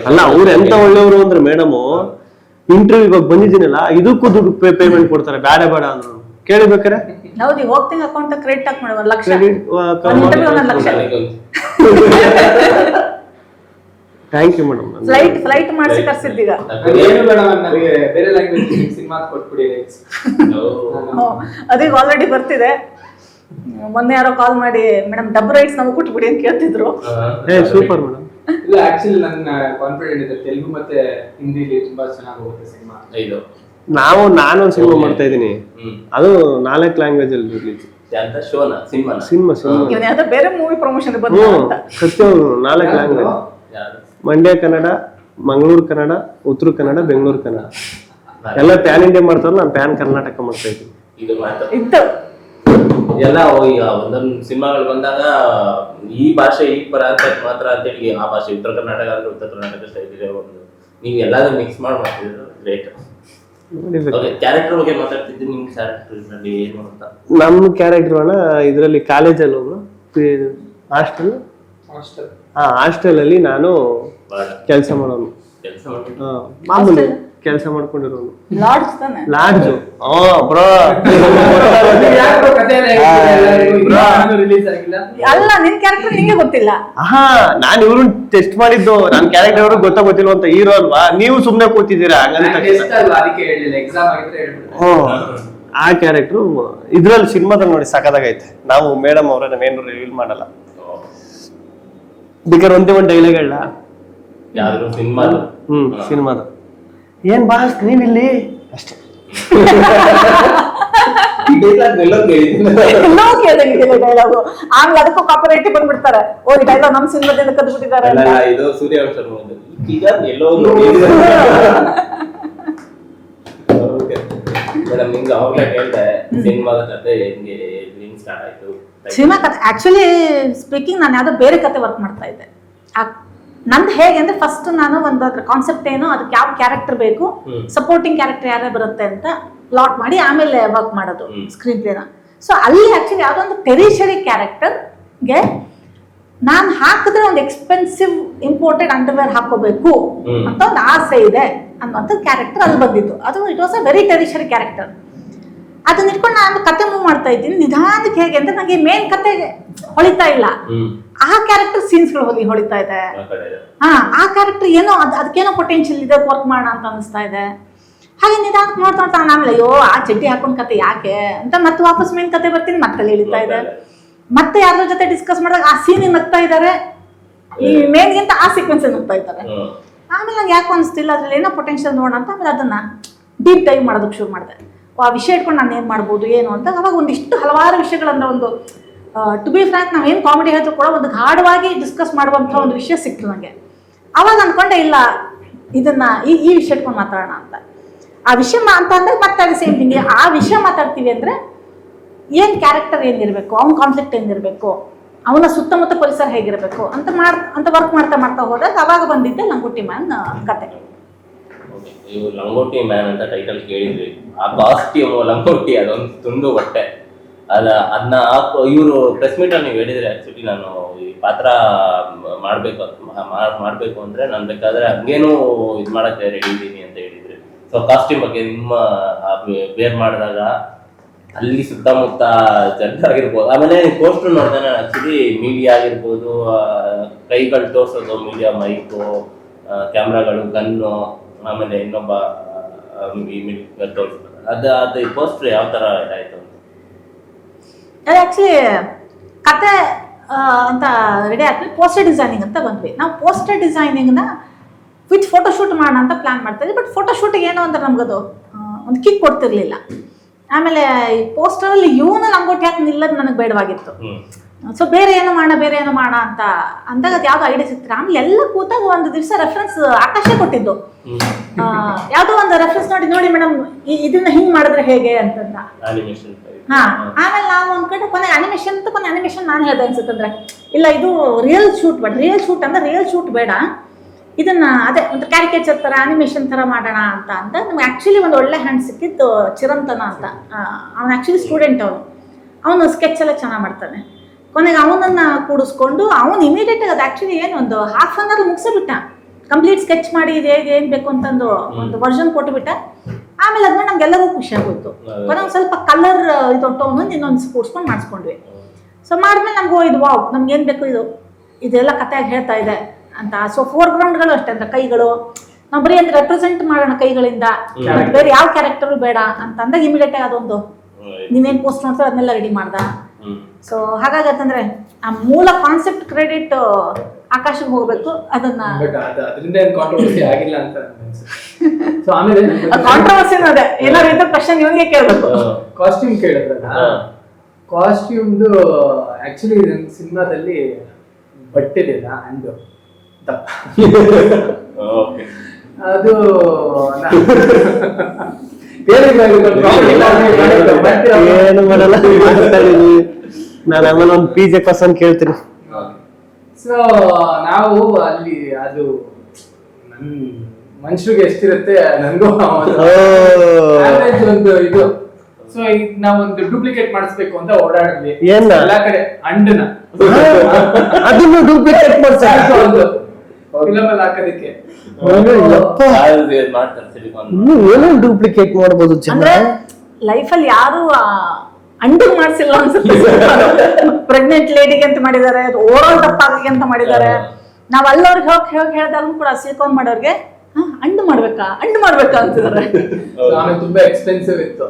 ಅಲ್ಲ ಅವ್ರು ಎಂತ ಒಳ್ಳೆಯವರು ಅಂದ್ರೆ ಮೇಡಮ್, ಇಂಟರ್ವ್ಯೂ ಇವಾಗ ಬಂದಿದ್ದೀನಲ್ಲ ಇದಕ್ಕೂ ದುಡ್ಡು ಪೇಮೆಂಟ್ ಕೊಡ್ತಾರೆ, ಬೇಡ ಅಂದ್ರು ಕೇಳಿಬೇಕಾರೆ. ಹೌದು, ಹೋಗ್ತೀನಿ ಅಕೌಂಟ್ ಕ್ರೆಡಿಟ್ ಹಾಕಿ ಮಾಡಿ 1 ಲಕ್ಷ. Thank you madam. ಫ್ಲೈಟ್ ಮಾಡಿಸಿ ಕರ್ಸಿದ್ದೀಗ. ಏನು ಬೇಡ ನನಗೆ ಬೇರೆ ಲ್ಯಾಂಗ್ವೇಜ್ ಸಿನಿಮಾ ಕೊಟ್ಬಿಡಿ. ಅದೀಗ ಆಲ್ರೆಡಿ ಬರ್ತಿದೆ. ಮೊನ್ನೆ ಯಾರೋ ಕಾಲ್ ಮಾಡಿ ಮೇಡಮ್ ಡಬ್ ರೈಟ್ಸ್ ನಮಗೆ ಕೊಟ್ಬಿಡಿ ಅಂತ ಕೇಳ್ತಿದ್ರು. Super madam. ಇಲ್ಲ ಆಕ್ಚುಲಿ ನನ್ನ ಕಾನ್ಫಿಡೆಂಟ್ ಇದೆ, ತೆಲುಗು ಮತ್ತೆ ಹಿಂದಿಲಿ ತುಂಬಾ ಚೆನ್ನಾಗಿ ಹೋಗುತ್ತೆ ಸಿನಿಮಾ. ನಾನು ಒಂದು ಸಿನಿಮಾ ಮಾಡ್ತಾ ಇದ್ದೀನಿ, ಅದು 4 ಲ್ಯಾಂಗ್ವೇಜ್ ಅಲ್ಲಿ ರಿಲೀಸ್. ಸಿನಿಮಾ ಇವನ್ ಯಾವ್ದೋ ಬೇರೆ ಮೂವಿ ಪ್ರಮೋಷನ್ ಬಂತು ಅಂತ. ಸತ್ಯ 4 ಲ್ಯಾಂಗ್ವೇಜ್: ಮಂಡ್ಯ ಕನ್ನಡ, ಮಂಗಳೂರು ಕನ್ನಡ, ಉತ್ತರ ಕನ್ನಡ, ಬೆಂಗಳೂರು ಕನ್ನಡ ಎಲ್ಲ ಪ್ಯಾನ್ ಇಂಡಿಯಾ ಮಾಡ್ತಾರ. ನಾನು ಪ್ಯಾನ್ ಕರ್ನಾಟಕ ಮಾಡ್ತಾ ಇದ್ದೀನಿ. ಇತ್ತು ಎಲ್ಲ ಈಗ ಒಂದೊಂದು ಸಿನಿಮಾಗಳು ಬಂದಾಗ ಈ ಭಾಷೆ ಈಗ ಬರತ್ತೆ ಮಾತ್ರ ಅಂತೇಳಿ ಆ ಭಾಷೆ ಉತ್ತರ ಕರ್ನಾಟಕ ಅಂದ್ರೆ ಉತ್ತರ ಕರ್ನಾಟಕ ಸ್ಟೈಲ್ ಇದೆ. ಒಂದು ನೀವು ಎಲ್ಲಾದ್ರೂ ಮಿಕ್ಸ್ ಮಾಡ್ತಿದ್ರು ಗ್ರೇಟ್. ಕ್ಯಾರೆಕ್ಟರ್ ಬಗ್ಗೆ ಮಾತಾಡ್ತಿದ್ದೀನಿ. ನಿಮ್ ಕ್ಯಾರೆಕ್ಟರ್ ಏನು ಅಂತ? ನಮ್ಮ ಕ್ಯಾರೆಕ್ಟರ್ ಅಣ್ಣ ಇದರಲ್ಲಿ ಕಾಲೇಜಲ್ಲಿ ಒಬ್ರು ಹಾಸ್ಟೆಲ್ ಅಲ್ಲಿ ನಾನು ಕೆಲಸ ಮಾಡೋನು, ಮಾಮೂಲಿ ಕೆಲಸ ಮಾಡ್ಕೊಂಡಿರೋನು. ಲಾಡ್ಜು ಬ್ರೋ ಅಲ್ಲ, ನಿನ್ ಕ್ಯಾರೆಕ್ಟರ್ ನಿಂಗೆ ಗೊತ್ತಿಲ್ಲ. ನಾನು ಇವ್ರು ಟೆಸ್ಟ್ ಮಾಡಿದ್ದು, ನನ್ ಕ್ಯಾರೆಕ್ಟರ್ ಅವ್ರಿಗೆ ಗೊತ್ತಿಲ್ಲ ಅಂತ. ಹೀರೋ ಅಲ್ವಾ ನೀವು, ಸುಮ್ನೆ ಕೂತಿದ್ದೀರಾ ಹಂಗಂತ. ಆ ಕ್ಯಾರೆಕ್ಟರ್ ಇದ್ರಲ್ಲಿ ಸಿನಿಮಾದಲ್ಲಿ ನೋಡಿ ಸಖತ್ತಾಗೈತೆ. ನಾವು ಮೇಡಮ್ ಅವ್ರನ್ನ ಏನು ರಿವೀಲ್ ಮಾಡಲ್ಲ, ಬೇಕಾದ್ರೆ ಒಂದೇ ಒಂದು ಡೈಲಾಗ್ ಹೇಳ. ಸಿನಿಮಾದ ಏನ್ ಬಾಸ್ ನೀವಿಲ್ಲಿ ಅಷ್ಟೇ. ಡೈಲಾಗು ಆಮೇಲೆ ಅದಕ್ಕೂ ಕಾಪಿರೈಟ್ ಬಂದ್ಬಿಡ್ತಾರೆ. ಓ ಈ ಡೈಲಾಗ್ ನಮ್ ಸಿನಿಮಾದಿಂದ ಕದ್ದು ಬಿಟ್ಟಿದ್ದಾರೆ. ಇದು ಸೂರ್ಯವಂಶ ಈಗ ಎಲ್ಲೋ ಮೇಡಮ್ ನಿಮ್ಗೆ ಅವಾಗಲೇ ಹೇಳ್ದೆ ಸಿನಿಮಾದ ಕತೆ ಹೆಂಗೆ ಸ್ಟಾರ್ಟ್ ಆಯ್ತು? ಸಿನಿಮಾ ಕತೆ ಆಕ್ಚುಲಿ ಸ್ಪೀಕಿಂಗ್ ನಾನು ಯಾವ್ದೋ ಬೇರೆ ಕತೆ ವರ್ಕ್ ಮಾಡ್ತಾ ಇದ್ದೆ. ನಂದು ಹೇಗೆ ಅಂದ್ರೆ ಫಸ್ಟ್ ನಾನು ಒಂದು ಅದ್ರ ಕಾನ್ಸೆಪ್ಟ್ ಏನು, ಅದಕ್ಕೆ ಯಾವ ಕ್ಯಾರೆಕ್ಟರ್ ಬೇಕು, ಸಪೋರ್ಟಿಂಗ್ ಕ್ಯಾರೆಕ್ಟರ್ ಯಾರೇ ಬರುತ್ತೆ ಅಂತ ಪ್ಲಾಟ್ ಮಾಡಿ ಆಮೇಲೆ ವರ್ಕ್ ಮಾಡೋದು ಸ್ಕ್ರೀನ್ ಪ್ಲೇನ. ಸೊ ಅಲ್ಲಿ ಆಕ್ಚುಲಿ ಯಾವುದೋ ಒಂದು ಟೆರಿಷರಿ ಕ್ಯಾರೆಕ್ಟರ್ಗೆ ನಾನು ಹಾಕಿದ್ರೆ ಒಂದು ಎಕ್ಸ್ಪೆನ್ಸಿವ್ ಇಂಪೋರ್ಟೆಡ್ ಅಂಡರ್ವೇರ್ ಹಾಕೋಬೇಕು ಅಂತ ಒಂದು ಆಸೆ ಇದೆ ಅನ್ನೋಂಥ ಕ್ಯಾರೆಕ್ಟರ್ ಅಲ್ಲಿ ಬಂದಿತ್ತು. ಅದು it was a very tertiary character. ಅದನ್ನ ಇಟ್ಕೊಂಡು ನಾನು ಕತೆ ಮೂವ್ ಮಾಡ್ತಾ ಇದ್ದೀನಿ ನಿಧಾನಕ್ಕೆ. ಹೇಗೆ ಅಂದ್ರೆ ನನಗೆ ಮೇನ್ ಕತೆ ಹೊಳಿತಾ ಇಲ್ಲ, ಆ ಕ್ಯಾರೆಕ್ಟರ್ ಸೀನ್ಸ್ಗಳು ಹೊಳಿತಾ ಇದೆ. ಆ ಕ್ಯಾರೆಕ್ಟರ್ ಏನೋ ಅದಕ್ಕೇನೋ ಪೊಟೆನ್ಷಿಯಲ್ ಇದೆ, ವರ್ಕ್ ಮಾಡೋಣ ಅಂತ ಅನಿಸ್ತಾ ಇದೆ. ಹಾಗೆ ನಿಧಾನಕ್ಕೆ ನೋಡ್ತಾ ಆಮೇಲೆ ಅಯ್ಯೋ ಆ ಚಡ್ಡಿ ಹಾಕೊಂಡ್ ಕತೆ ಯಾಕೆ ಅಂತ ಮತ್ತೆ ವಾಪಸ್ ಮೇನ್ ಕತೆ ಬರ್ತೀನಿ, ಮತ್ತೆ ಎಳಿತಾ ಇದೆ. ಮತ್ತೆ ಯಾರ ಜೊತೆ ಡಿಸ್ಕಸ್ ಮಾಡಿದಾಗ ಆ ಸೀನ್ ನಗ್ತಾ ಇದ್ದಾರೆ, ಈ ಮೇನ್ಗಿಂತ ಆ ಸೀಕ್ವೆನ್ಸ್ ನಗ್ತಾ ಇದ್ದಾರೆ. ಆಮೇಲೆ ನಂಗೆ ಯಾಕೋ ಅನಿಸ್ತಿಲ್ಲ, ಅದ್ರಲ್ಲಿ ಏನೋ ಪೊಟೆನ್ಷಿಯಲ್ ನೋಡೋಣ ಅಂತ ಆಮೇಲೆ ಅದನ್ನ ಡೀಪ್ ಡೈವ್ ಮಾಡೋದಕ್ಕೆ ಶುರು ಮಾಡಿದೆ. ಆ ವಿಷಯ ಇಟ್ಕೊಂಡು ನಾನು ಏನು ಮಾಡ್ಬೋದು ಏನು ಅಂತ. ಅವಾಗ ಒಂದಿಷ್ಟು ಹಲವಾರು ವಿಷಯಗಳಂದ್ರೆ ಒಂದು ಟು ಬಿ ಫ್ರಾಂಕ್ ನಾವೇನು ಕಾಮಿಡಿ ಹೇಳಿದ್ರು ಕೂಡ ಒಂದು ಗಾಢವಾಗಿ ಡಿಸ್ಕಸ್ ಮಾಡುವಂಥ ಒಂದು ವಿಷಯ ಸಿಕ್ತು ನನಗೆ. ಅವಾಗ ಅನ್ಕೊಂಡೆ ಇಲ್ಲ ಇದನ್ನ ಈ ವಿಷಯ ಇಟ್ಕೊಂಡು ಮಾತಾಡೋಣ ಅಂತ. ಆ ವಿಷಯ ಅಂತ ಅಂದ್ರೆ ಮತ್ತೆ ಅದು ಸೇಮ್ ಥಿಂಗ್. ಆ ವಿಷಯ ಮಾತಾಡ್ತೀವಿ ಅಂದ್ರೆ ಏನ್ ಕ್ಯಾರೆಕ್ಟರ್ ಏನಿರ್ಬೇಕು, ಅವ್ನ ಕಾನ್ಫ್ಲಿಕ್ಟ್ ಏನಿರ್ಬೇಕು, ಅವನ ಸುತ್ತಮುತ್ತ ಪರಿಸರ ಹೇಗಿರ್ಬೇಕು ಅಂತ ವರ್ಕ್ ಮಾಡ್ತಾ ಹೋದಾಗ ಅವಾಗ ಬಂದಿದ್ದೆ ಲಂಗೋಟಿ ಮ್ಯಾನ್ ಕತೆ. ಇವ್ರು ಲಂಗೋಟಿ ಮ್ಯಾನ್ ಅಂತ ಟೈಟಲ್ ಕೇಳಿದ್ವಿ. ಆ ಕಾಸ್ಟ್ಯೂಮ್ ಲಂಗೋಟಿ ಅದೊಂದು ತುಂಡು ಬಟ್ಟೆ ಅದನ್ನ ಇವರು ಪ್ರೆಸ್ ಮೀಟ್ ಅಲ್ಲಿ ನೀವು ಹೇಳಿದ್ರೆ ಆಕ್ಚುಲಿ ನಾನು ಈ ಪಾತ್ರ ಮಾಡ್ಬೇಕು ಅಂದ್ರೆ ನಾನು ಬೇಕಾದ್ರೆ ಹಂಗೇನು ಇದು ಮಾಡಕ್ಕೆ ರೆಡಿ ಇದ್ದೀನಿ ಅಂತ ಹೇಳಿದ್ರಿ. ಸೊ ಕಾಸ್ಟ್ಯೂಮ್ ಬಗ್ಗೆ ನಿಮ್ಮ ವೇರ್ ಮಾಡಿದಾಗ ಅಲ್ಲಿ ಸುತ್ತಮುತ್ತ ಜನರಾಗಿರ್ಬೋದು, ಆಮೇಲೆ ಪೋಸ್ಟರ್ ನೋಡಿದೆ ನಾನು ಆಕ್ಚುಲಿ ಮೀಡಿಯಾ ಆಗಿರ್ಬೋದು, ಕೈಗಳು ತೋರ್ಸೋದು ಮೀಡಿಯಾ, ಮೈಕು, ಕ್ಯಾಮ್ರಾಗಳು, ಗನ್ನು, ಆಮೇಲೆ ಇನ್ನೊಬ್ಬ ತೋರಿಸ್ಬೋದು. ಅದು ಪೋಸ್ಟರ್ ಯಾವ ತರ ಇದಾಯ್ತು ಅಂತ? ಅದು ಆಕ್ಚುಲಿ ಕತೆ ಅಂತ ರೆಡಿ ಆದ್ಮೇಲೆ ಪೋಸ್ಟರ್ ಡಿಸೈನಿಂಗ್ ಅಂತ ಬಂದ್ವಿ. ನಾವು ಪೋಸ್ಟರ್ ಡಿಸೈನಿಂಗ್ನ ವಿತ್ ಫೋಟೋಶೂಟ್ ಮಾಡೋಣ ಅಂತ ಪ್ಲಾನ್ ಮಾಡ್ತಾ ಇದ್ವಿ. ಬಟ್ ಫೋಟೋಶೂಟಿಗೆ ಏನು ಅಂದ್ರೆ ನಮ್ಗದು ಒಂದು ಕಿಕ್ ಕೊಡ್ತಿರ್ಲಿಲ್ಲ. ಆಮೇಲೆ ಈ ಪೋಸ್ಟರಲ್ಲಿ ಇವನು ಲಂಗೋಟಿ ಹಾಕಿ ನಿಲ್ಲೋದು ನನಗೆ ಬೇಡವಾಗಿತ್ತು. ಸೊ ಬೇರೆ ಏನೋ ಮಾಡೋಣ ಅಂತ ಅಂದಾಗ ಅದು ಯಾವ್ದು ಐಡಿಯಾ ಸಿಗ್ತಾರೆ. ಆಮೇಲೆ ಎಲ್ಲ ಕೂತಾಗ ಒಂದು ದಿವಸ ರೆಫರೆನ್ಸ್ ಆಕಾಶ ಕೊಟ್ಟಿದ್ದು, ಯಾವುದೋ ಒಂದು ರೆಫರೆನ್ಸ್ ನೋಡಿ ಮೇಡಮ್ ಇದನ್ನ ಹಿಂಗ್ ಮಾಡಿದ್ರೆ ಹೇಗೆ ಅಂತಂದ. ಹಾ, ಆಮೇಲೆ ನಾವು ಒಂದ್ ಕಡೆ ಕೊನೆ ಅನಿಮೇಷನ್ ನಾನು ಹೇಳ್ದೆ ಅನ್ಸುತ್ತಂದ್ರೆ, ಇಲ್ಲ ಇದು ರಿಯಲ್ ಶೂಟ್ ಅಂದ್ರೆ ರಿಯಲ್ ಶೂಟ್ ಬೇಡ, ಇದನ್ನ ಅದೇ ಒಂದು ಕ್ಯಾರಿಕೇಚರ್ ತರ ಅನಿಮೇಷನ್ ತರ ಮಾಡೋಣ ಅಂತ ನಮ್ಗೆ ಆಕ್ಚುಲಿ ಒಂದು ಒಳ್ಳೆ ಹ್ಯಾಂಡ್ ಸಿಕ್ಕಿದ್ದು ಚಿರಂತನ ಅಂತ. ಅವನು ಆಕ್ಚುಲಿ ಸ್ಟೂಡೆಂಟ್, ಅವನು ಸ್ಕೆಚ್ ಎಲ್ಲ ಚೆನ್ನಾಗಿ ಮಾಡ್ತಾನೆ. ಕೊನೆಗೆ ಅವನನ್ನ ಕೂಡಿಸ್ಕೊಂಡು ಅವನು ಇಮಿಡಿಯೇಟ್ ಆಗಿ ಅದು ಆಕ್ಚುಲಿ ಏನು ಒಂದು ಹಾಫ್ ಅನ್ ಅವರ್ ಮುಗಿಸ್ಬಿಟ್ಟ, ಕಂಪ್ಲೀಟ್ ಸ್ಕೆಚ್ ಮಾಡಿ ಇದು ಹೇಗೆ ಏನ್ ಬೇಕು ಅಂತಂದು ಒಂದು ವರ್ಷನ್ ಕೊಟ್ಬಿಟ್ಟ. ಆಮೇಲೆ ಅದನ್ನ ನಮ್ಗೆಲ್ಲರಿಗೂ ಖುಷಿ ಆಗೋಯ್ತು. ಕೊನೆಗೆ ಸ್ವಲ್ಪ ಕಲರ್ ಇದು ಟೋನ್ ಇನ್ನೊಂದು ಕೂಡ್ಸ್ಕೊಂಡು ಮಾಡಿಸ್ಕೊಂಡ್ವಿ. ಸೊ ಮಾಡಿದ್ಮೇಲೆ ನಮ್ಗೆ ಇದು ವಾವ್, ನಮ್ಗೆ ಏನ್ ಬೇಕು ಇದೆಲ್ಲ ಕಥೆಯಾಗಿ ಹೇಳ್ತಾ ಇದೆ ಅಂತ. ಸೊ ಫೋರ್ಗ್ರೌಂಡ್ಗಳು ಅಷ್ಟೇ, ಅಂದ್ರೆ ಕೈಗಳು ನಾವು ಬರೀ ಅಂದ್ರೆ ರೆಪ್ರೆಸೆಂಟ್ ಮಾಡೋಣ ಕೈಗಳಿಂದ, ಬೇರೆ ಯಾವ ಕ್ಯಾರೆಕ್ಟರ್ ಬೇಡ ಅಂತ ಅಂದಾಗ ಇಮಿಡಿಯೇಟ್ ಆಗಿ ಅದೊಂದು ನೀವೇನ್ ಪೋಸ್ಟ್ ನೋಡ್ತಾರೆ ಅದನ್ನೆಲ್ಲ ರೆಡಿ ಮಾಡ್ದ. ಸೊ ಹಾಗಾಗತ್ತಂದ್ರೆ ಆ ಮೂಲ ಕಾನ್ಸೆಪ್ಟ್ ಕ್ರೆಡಿಟ್ ಆಕಾಶಕ್ಕೆ ಹೋಗ್ಬೇಕು. ಅದನ್ನ ಕಾಂಟ್ರವರ್ಸಿ ಆಗಿಲ್ಲ ಅಂತ. ಸೊ ಆಮೇಲೆ ಕಾಂಟ್ರವರ್ಸಿ ಅದೇ ಏನಾದ್ರು ಇದ್ದ ಕ್ವಶನ್ ಇವನಿಗೆ ಕೇಳಬೇಕು. ಕಾಸ್ಟ್ಯೂಮ್ ಕೇಳಿದ್ರಲ್ಲ, ಕಾಸ್ಟ್ಯೂಮ್ದು ಆಕ್ಚುಲಿ ನನ್ನ ಸಿನಿಮಾದಲ್ಲಿ ಬಟ್ಟೆದಿಲ್ಲ ಅಂದು ಅದು ಏನು ಮಾಡಲ್ಲ. ನಾನು ಆಮೇಲೆ ಒಂದು ಪಿಜೆ ಕ್ವಶನ್ ಕೇಳ್ತೀನಿ. ಸೊ ನಾವು ಅಲ್ಲಿ ಅದು ನನ್ ಮನುಷ್ಯರಿಗೆ ಎಷ್ಟಿರುತ್ತೆ ನನಗೂ ಒಂದು ಇದು. ಸೊ ಈಗ ನಾವೊಂದು ಡೂಪ್ಲಿಕೇಟ್ ಮಾಡಿಸ್ಬೇಕು ಅಂತ ಓಡಾಡಿದ್ವಿ ಎಲ್ಲಾ ಕಡೆ ಅಂಡನ, ಅದನ್ನು ಡೂಪ್ಲಿಕೇಟ್ ಮಾಡ್ತಾರೆ ಫಿಲಮ್ ಅಲ್ಲಿ ಹಾಕೋದಕ್ಕೆ. ಏನೋ ಡೂಪ್ಲಿಕೇಟ್ ಮಾಡ್ಬೋದು. ಅಂದ್ರೆ ಲೈಫಲ್ಲಿ ಯಾರು ಅಂಡು ಮಾಡ್ಸಿಲ್ಲ ಅನ್ಸುತ್ತೆ. ಪ್ರೆಗ್ನೆಂಟ್ ಲೇಡಿಗೆ ಅಂತ ಮಾಡಿದ್ದಾರೆ, ಓವರಾಲ್ ದಪ್ಪಾಗಿ ಅಂತ ಮಾಡಿದ್ದಾರೆ. ನಾವ್ ಅಲ್ಲವ್ರಿಗೆ ಹೋಗಿ ಹೇಳಿದಾಗೂ ಕೂಡ ಸಿಲಿಕಾನ್ ಮಾಡೋರ್ಗೆ ಅಂಡು ಮಾಡ್ಬೇಕಾ ಅಂತಿದ್ದಾರೆ. ಆಮೇಲೆ ತುಂಬಾ ಎಕ್ಸ್ಪೆನ್ಸಿವ್ ಇತ್ತು.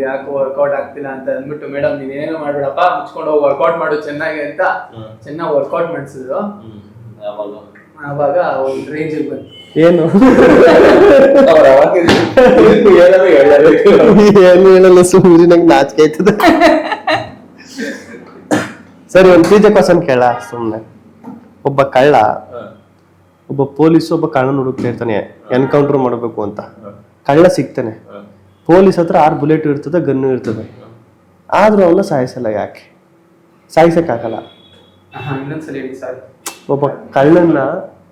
ಯಾಕೆ ವರ್ಕೌಟ್ ಆಗ್ತಿಲ್ಲ ಅಂತ ಅಂದ್ಬಿಟ್ಟು ಮೇಡಮ್ ನೀನೇನು ಮಾಡ್ಬೇಡಪ್ಪ, ಮುಚ್ಕೊಂಡು ಹೋಗಿ ವರ್ಕೌಟ್ ಮಾಡು ಚೆನ್ನಾಗಿ ಅಂತ ಚೆನ್ನಾಗಿ ವರ್ಕೌಟ್ ಮಾಡಿಸಿದ್ರು. ಅವಾಗ ಒಂದು ರೇಂಜ್ ಬಂತು. ಏನು ಏನು ಹೇಳಲ್ಲ, ಸುಮ್ಮನೆ ನಂಗೆ ನಾಚಿಕೆ ಆಯ್ತದ. ಸರಿ, ಒಂದು ಪಿಜೆ ಕ್ವಶನ್ ಕೇಳ ಸುಮ್ನೆ. ಒಬ್ಬ ಕಳ್ಳ ಒಬ್ಬ ಪೊಲೀಸ್ ಒಬ್ಬ ಕಳ್ಳನ ಹುಡುಕ್ತಾ ಇರ್ತಾನೆ, ಎನ್ಕೌಂಟರ್ ಮಾಡಬೇಕು ಅಂತ. ಕಳ್ಳ ಸಿಗ್ತಾನೆ, ಪೊಲೀಸ್ ಹತ್ರ 6 ಬುಲೆಟ್ ಇರ್ತದೆ, ಗನ್ನು ಇರ್ತದೆ, ಆದ್ರೂ ಅವನ್ನ ಸಾಯಿಸಲ್ಲ. ಯಾಕೆ ಸಾಯಿಸಕ್ಕಾಗಲ್ಲ? ಒಬ್ಬ ಕಳ್ಳನ್ನ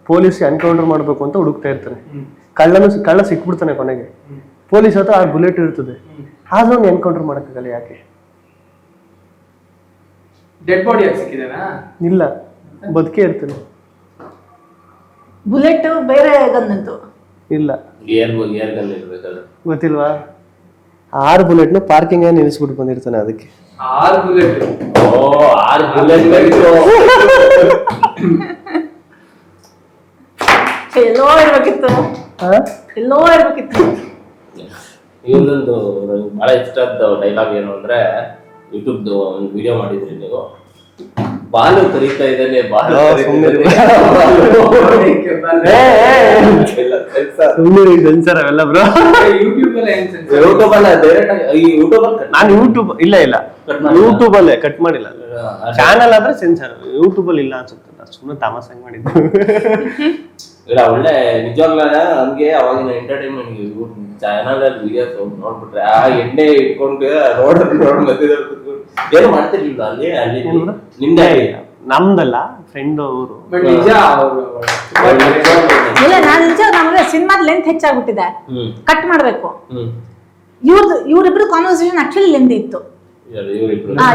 ಪೊಲೀಸ್ ಎನ್ಕೌಂಟರ್ ಮಾಡ್ಬೇಕು ಅಂತ ಹುಡುಕ್ತಾ ಇರ್ತಾನೆ. ಕಳ್ಳ ಸಿಕ್ಬಿಡ್ತಾನೆ ಕೊನೆಗೆ. ಪೊಲೀಸ್ ಹತ್ರ 6 ಬುಲೆಟ್ ಇರ್ತದೆ, ಆದ್ರೂ ಅವ್ನು ಎನ್ಕೌಂಟರ್ ಮಾಡಕ್ಕಾಗಲ್ಲ. ಯಾಕೆ? ಡೆಡ್ ಬಾಡಿ ಸಿಕ್ಕಿದೆನಾ? ಇಲ್ಲ, ಬದುಕೇ ಇರ್ತಾನೆ. ಬುಲೆಟ್ ಬೇರೆ ಗನ್ನಂತು ಇಲ್ಲ, ಗೊತ್ತಿಲ್ವಾ? 6 ಬುಲೆಟ್ನ ಪಾರ್ಕಿಂಗ್ ನಿಲ್ಲಿಸ್ಬಿಟ್ಟು ಬಂದಿರ್ತಾನೆ. ಅದಕ್ಕೆ 6 ಬುಲೆಟ್. ಎಲ್ಲೋ ಇರ್ಬೇಕಿತ್ತು. ಇವನೊಂದು ಬಹಳ ಇಷ್ಟ ಆದ ಡೈಲಾಗ್ ಏನು ಅಂದ್ರೆ, ಯೂಟ್ಯೂಬ್ ಒಂದು ವಿಡಿಯೋ ಮಾಡಿದ್ರಿ ನೀವು, ಬಾಲು ಕರೀತಾ ಇದ್ದಾನೆ, ಯೂಟ್ಯೂಬ್ ಅಲ್ಲೇ ಕಟ್ ಮಾಡಿಲ್ಲ. ಚಾನಲ್ ಆದ್ರೆ ಸೆನ್ಸರ್, ಯೂಟ್ಯೂಬ್ ಅಲ್ಲಿ ಇಲ್ಲ ಅನ್ಸುತ್ತೆ. ಸುಮ್ಮನೆ ತಮಾಷೆ ಮಾಡಿದ್ದು. ಇಲ್ಲ ಒಳ್ಳೆ ನಿಜವಾಗ್ಲೂ ನಮ್ಗೆ ಅವಾಗಿನ ಎಂಟರ್ಟೈನ್ಮೆಂಟ್ ಚಾನಲ್ ಅಲ್ಲಿ ವಿಡಿಯೋಸ್ ನೋಡ್ಬಿಟ್ರೆ ಆ ಎಣ್ಣೆ ಇಟ್ಕೊಂಡು ರೋಡ್ ಮಧ್ಯದಲ್ಲಿ ಕೂತ್ಕೊಂಡು ಏನು ಮಾಡ್ತಿರ್ಲಿಲ್ಲ ಅಲ್ಲಿ ಅಲ್ಲಿ ನಿಮ್ದೆ ನಮ್ದಲ್ಲ ಫ್ರೆಂಡ್ ಅವರು ಬಟ್ ನಿಜ ಅವರು ಇಲ್ಲ ನಾನು ನಿಜ ನಮ್ಗೆ ಸಿನಿಮಾದ ಲೆಂತ್ ಹೆಚ್ಚಾಗ್ಬಿಟ್ಟಿದೆ, ಕಟ್ ಮಾಡ್ಬೇಕು. ಇವ್ರಿಬ್ರು ಕಾನ್ವರ್ಸೇಷನ್ ಆಕ್ಚುಲಿ ಲೆಂತ್ ಇತ್ತು.